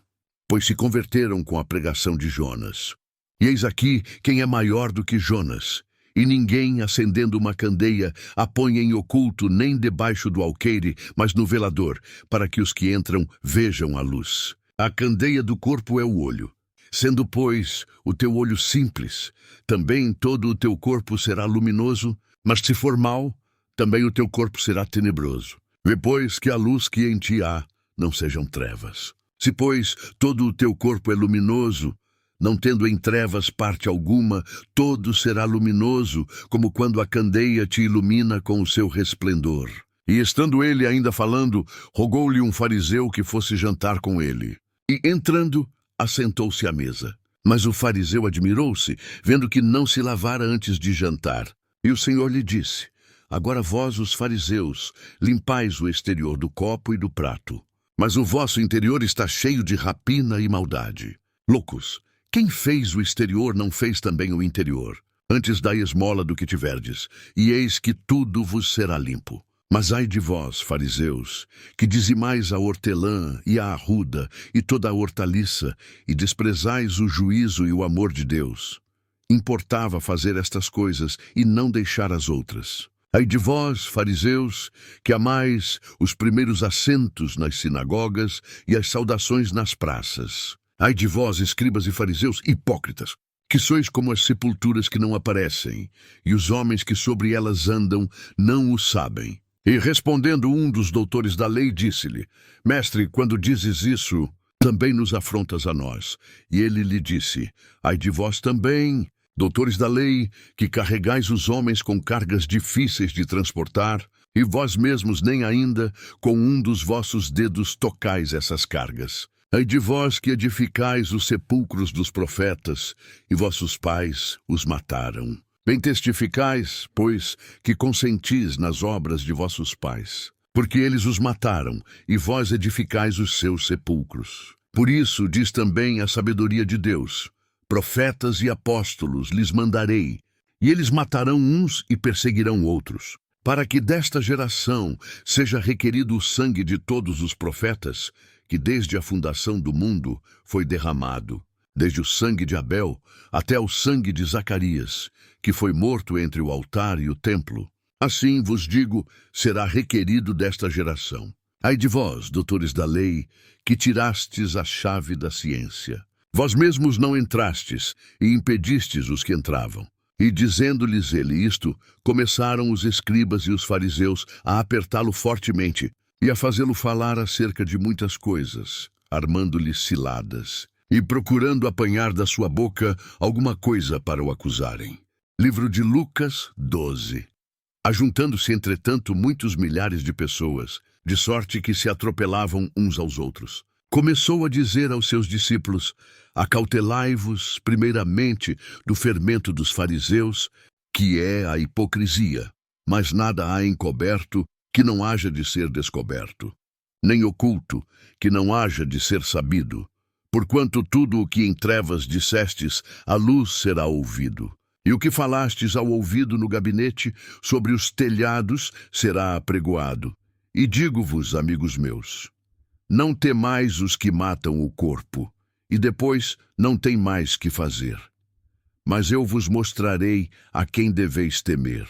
A: pois se converteram com a pregação de Jonas. E eis aqui quem é maior do que Jonas. E ninguém, acendendo uma candeia, a põe em oculto nem debaixo do alqueire, mas no velador, para que os que entram vejam a luz. A candeia do corpo é o olho. Sendo, pois, o teu olho simples, também todo o teu corpo será luminoso, mas se for mau, também o teu corpo será tenebroso. Vê, pois, que a luz que em ti há não sejam trevas. Se, pois, todo o teu corpo é luminoso, não tendo em trevas parte alguma, todo será luminoso, como quando a candeia te ilumina com o seu resplendor. E estando ele ainda falando, rogou-lhe um fariseu que fosse jantar com ele. E entrando, assentou-se à mesa. Mas o fariseu admirou-se, vendo que não se lavara antes de jantar. E o Senhor lhe disse: agora vós, os fariseus, limpais o exterior do copo e do prato, mas o vosso interior está cheio de rapina e maldade. Loucos, quem fez o exterior não fez também o interior? Antes dai esmola do que tiverdes, e eis que tudo vos será limpo. Mas ai de vós, fariseus, que dizimais a hortelã e a arruda e toda a hortaliça, e desprezais o juízo e o amor de Deus. importava fazer estas coisas e não deixar as outras. Ai de vós, fariseus, que amais os primeiros assentos nas sinagogas e as saudações nas praças. Ai de vós, escribas e fariseus, hipócritas, que sois como as sepulturas que não aparecem, e os homens que sobre elas andam não o sabem. E respondendo um dos doutores da lei, disse-lhe: Mestre, quando dizes isso, também nos afrontas a nós. E ele lhe disse: Ai de vós também, doutores da lei, que carregais os homens com cargas difíceis de transportar, e vós mesmos nem ainda com um dos vossos dedos tocais essas cargas. Ai de vós que edificais os sepulcros dos profetas, e vossos pais os mataram. Bem testificais, pois, que consentis nas obras de vossos pais, porque eles os mataram, e vós edificais os seus sepulcros. Por isso diz também a sabedoria de Deus: profetas e apóstolos lhes mandarei, e eles matarão uns e perseguirão outros, para que desta geração seja requerido o sangue de todos os profetas, que desde a fundação do mundo foi derramado, desde o sangue de Abel até o sangue de Zacarias, que foi morto entre o altar e o templo. Assim vos digo, será requerido desta geração. Ai de vós, doutores da lei, que tirastes a chave da ciência. Vós mesmos não entrastes e impedistes os que entravam. E dizendo-lhes ele isto, começaram os escribas e os fariseus a apertá-lo fortemente e a fazê-lo falar acerca de muitas coisas, armando-lhe ciladas e procurando apanhar da sua boca alguma coisa para o acusarem. Livro de Lucas 12. Ajuntando-se, entretanto, muitos milhares de pessoas, de sorte que se atropelavam uns aos outros, começou a dizer aos seus discípulos: acautelai-vos, primeiramente, do fermento dos fariseus, que é a hipocrisia. Mas nada há encoberto que não haja de ser descoberto, nem oculto que não haja de ser sabido. Porquanto tudo o que em trevas dissestes, à luz será ouvido. E o que falastes ao ouvido no gabinete, sobre os telhados, será apregoado. E digo-vos, amigos meus, não temais os que matam o corpo, e depois não tem mais que fazer. Mas eu vos mostrarei a quem deveis temer.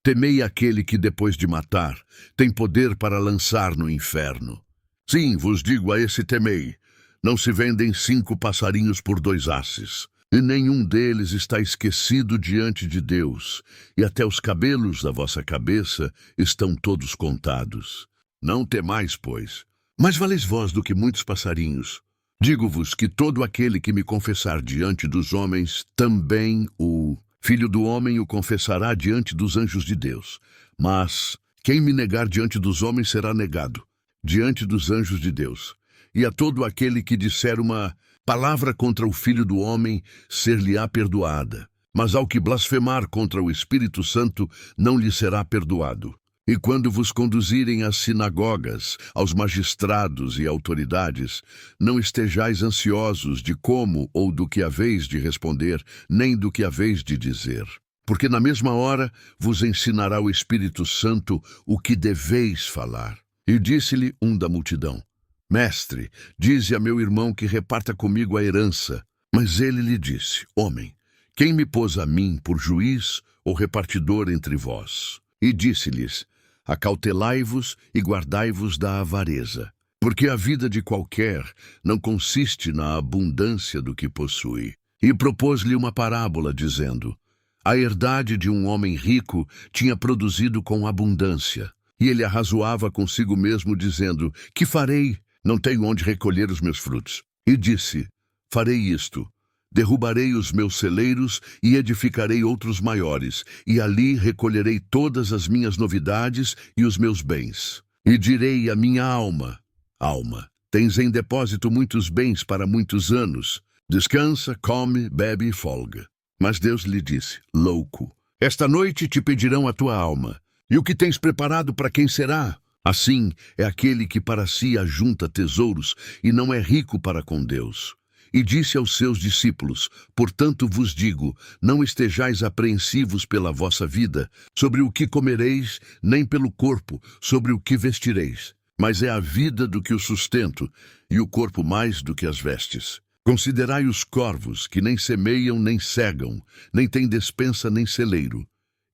A: Temei aquele que, depois de matar, tem poder para lançar no inferno. Sim, vos digo, a esse temei. Não se vendem 5 passarinhos por 2 asses, e nenhum deles está esquecido diante de Deus, e até os cabelos da vossa cabeça estão todos contados. Não temais, pois, mais valeis vós do que muitos passarinhos. Digo-vos que todo aquele que me confessar diante dos homens, também o Filho do Homem o confessará diante dos anjos de Deus. Mas quem me negar diante dos homens será negado diante dos anjos de Deus. E a todo aquele que disser uma palavra contra o Filho do Homem, ser-lhe-á perdoada. Mas ao que blasfemar contra o Espírito Santo, não lhe será perdoado. E quando vos conduzirem às sinagogas, aos magistrados e autoridades, não estejais ansiosos de como ou do que haveis de responder, nem do que haveis de dizer. Porque na mesma hora vos ensinará o Espírito Santo o que deveis falar. E disse-lhe um da multidão: Mestre, dize a meu irmão que reparta comigo a herança. Mas ele lhe disse: Homem, quem me pôs a mim por juiz ou repartidor entre vós? E disse-lhes: acautelai-vos e guardai-vos da avareza, porque a vida de qualquer não consiste na abundância do que possui. E propôs-lhe uma parábola, dizendo: a herdade de um homem rico tinha produzido com abundância. E ele arrazoava consigo mesmo, dizendo: que farei? Não tenho onde recolher os meus frutos. E disse: farei isto. Derrubarei os meus celeiros e edificarei outros maiores, e ali recolherei todas as minhas novidades e os meus bens. E direi à minha alma: alma, tens em depósito muitos bens para muitos anos. Descansa, come, bebe e folga. Mas Deus lhe disse: louco, esta noite te pedirão a tua alma. E o que tens preparado para quem será? Assim é aquele que para si ajunta tesouros e não é rico para com Deus. E disse aos seus discípulos: portanto vos digo, não estejais apreensivos pela vossa vida, sobre o que comereis, nem pelo corpo, sobre o que vestireis. Mas é a vida do que o sustento, e o corpo mais do que as vestes. Considerai os corvos, que nem semeiam, nem cegam, nem têm despensa, nem celeiro,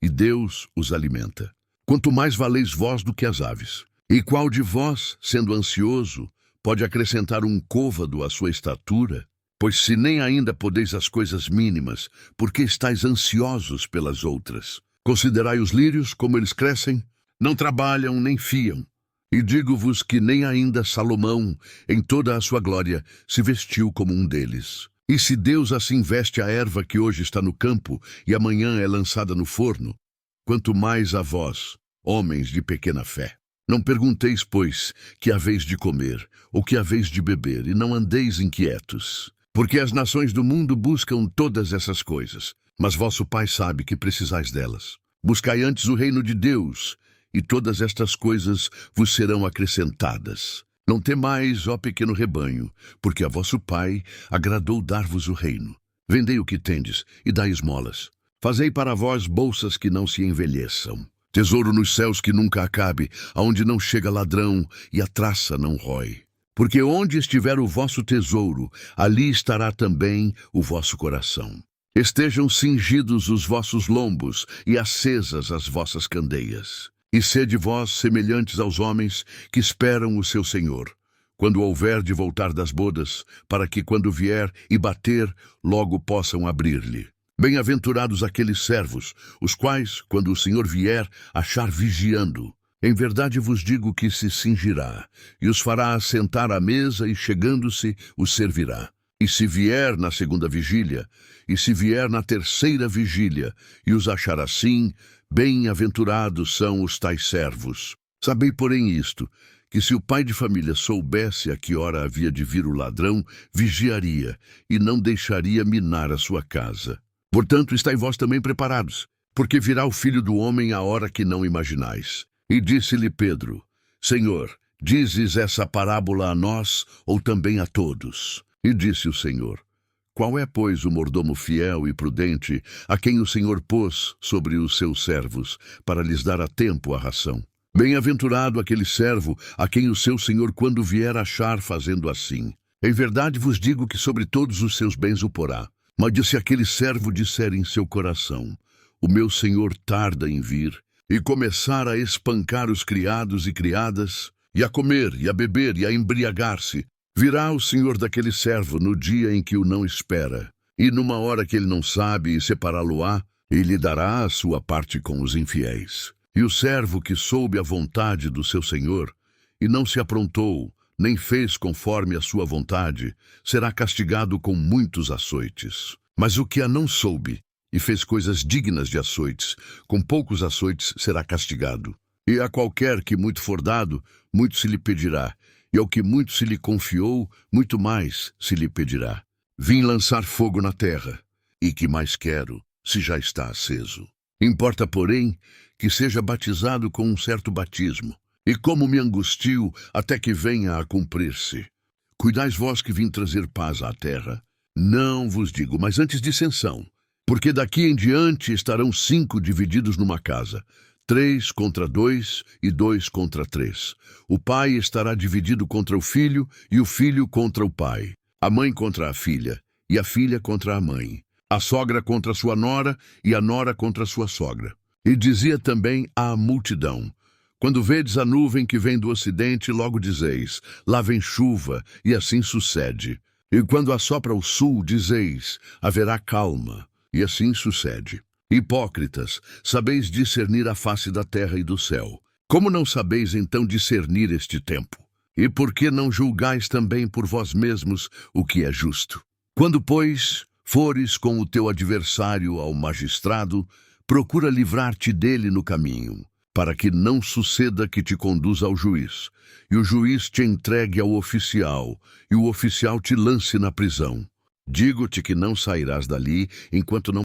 A: e Deus os alimenta. Quanto mais valeis vós do que as aves. E qual de vós, sendo ansioso, pode acrescentar um côvado à sua estatura? Pois se nem ainda podeis as coisas mínimas, por que estáis ansiosos pelas outras? Considerai os lírios, como eles crescem, não trabalham nem fiam. E digo-vos que nem ainda Salomão, em toda a sua glória, se vestiu como um deles. E se Deus assim veste a erva que hoje está no campo e amanhã é lançada no forno, quanto mais a vós, homens de pequena fé. Não pergunteis, pois, que haveis de comer, ou que haveis de beber, e não andeis inquietos. Porque as nações do mundo buscam todas essas coisas, mas vosso Pai sabe que precisais delas. Buscai antes o reino de Deus, e todas estas coisas vos serão acrescentadas. Não temais, ó pequeno rebanho, porque a vosso Pai agradou dar-vos o reino. Vendei o que tendes, e dai esmolas. Fazei para vós bolsas que não se envelheçam. Tesouro nos céus que nunca acabe, aonde não chega ladrão e a traça não rói. Porque onde estiver o vosso tesouro, ali estará também o vosso coração. Estejam cingidos os vossos lombos e acesas as vossas candeias. E sede vós semelhantes aos homens que esperam o seu Senhor, quando houver de voltar das bodas, para que quando vier e bater, logo possam abrir-lhe. Bem-aventurados aqueles servos, os quais, quando o Senhor vier, achar vigiando. Em verdade vos digo que se cingirá, e os fará assentar à mesa, e chegando-se, os servirá. E se vier na segunda vigília, e se vier na terceira vigília, e os achar assim, bem-aventurados são os tais servos. Sabei, porém, isto, que se o pai de família soubesse a que hora havia de vir o ladrão, vigiaria, e não deixaria minar a sua casa. Portanto, estai vós também preparados, porque virá o Filho do Homem à hora que não imaginais. E disse-lhe Pedro: Senhor, dizes essa parábola a nós, ou também a todos? E disse o Senhor: Qual é, pois, o mordomo fiel e prudente, a quem o Senhor pôs sobre os seus servos, para lhes dar a tempo a ração? Bem-aventurado aquele servo, a quem o seu Senhor, quando vier, achar fazendo assim. Em verdade vos digo que sobre todos os seus bens o porá. Mas se aquele servo disser em seu coração: O meu senhor tarda em vir, e começar a espancar os criados e criadas, e a comer, e a beber, e a embriagar-se, virá o senhor daquele servo no dia em que o não espera, e numa hora que ele não sabe, e separá-lo-á, e lhe dará a sua parte com os infiéis. E o servo que soube a vontade do seu senhor, e não se aprontou, nem fez conforme a sua vontade, será castigado com muitos açoites. Mas o que a não soube, e fez coisas dignas de açoites, com poucos açoites será castigado. E a qualquer que muito for dado, muito se lhe pedirá, e ao que muito se lhe confiou, muito mais se lhe pedirá. Vim lançar fogo na terra, e que mais quero, se já está aceso? Importa, porém, que seja batizado com um certo batismo. E como me angustio até que venha a cumprir-se. Cuidais vós que vim trazer paz à terra? Não vos digo, mas antes dissensão. Porque daqui em diante estarão 5 divididos numa casa, 3 contra 2 e 2 contra 3. O pai estará dividido contra o filho e o filho contra o pai. A mãe contra a filha e a filha contra a mãe. A sogra contra a sua nora e a nora contra a sua sogra. E dizia também à multidão: Quando vedes a nuvem que vem do ocidente, logo dizeis: Lá vem chuva, e assim sucede. E quando assopra o sul, dizeis: Haverá calma, e assim sucede. Hipócritas, sabeis discernir a face da terra e do céu. Como não sabeis então discernir este tempo? E por que não julgais também por vós mesmos o que é justo? Quando, pois, fores com o teu adversário ao magistrado, procura livrar-te dele no caminho, para que não suceda que te conduza ao juiz, e o juiz te entregue ao oficial, e o oficial te lance na prisão. Digo-te que não sairás dali enquanto não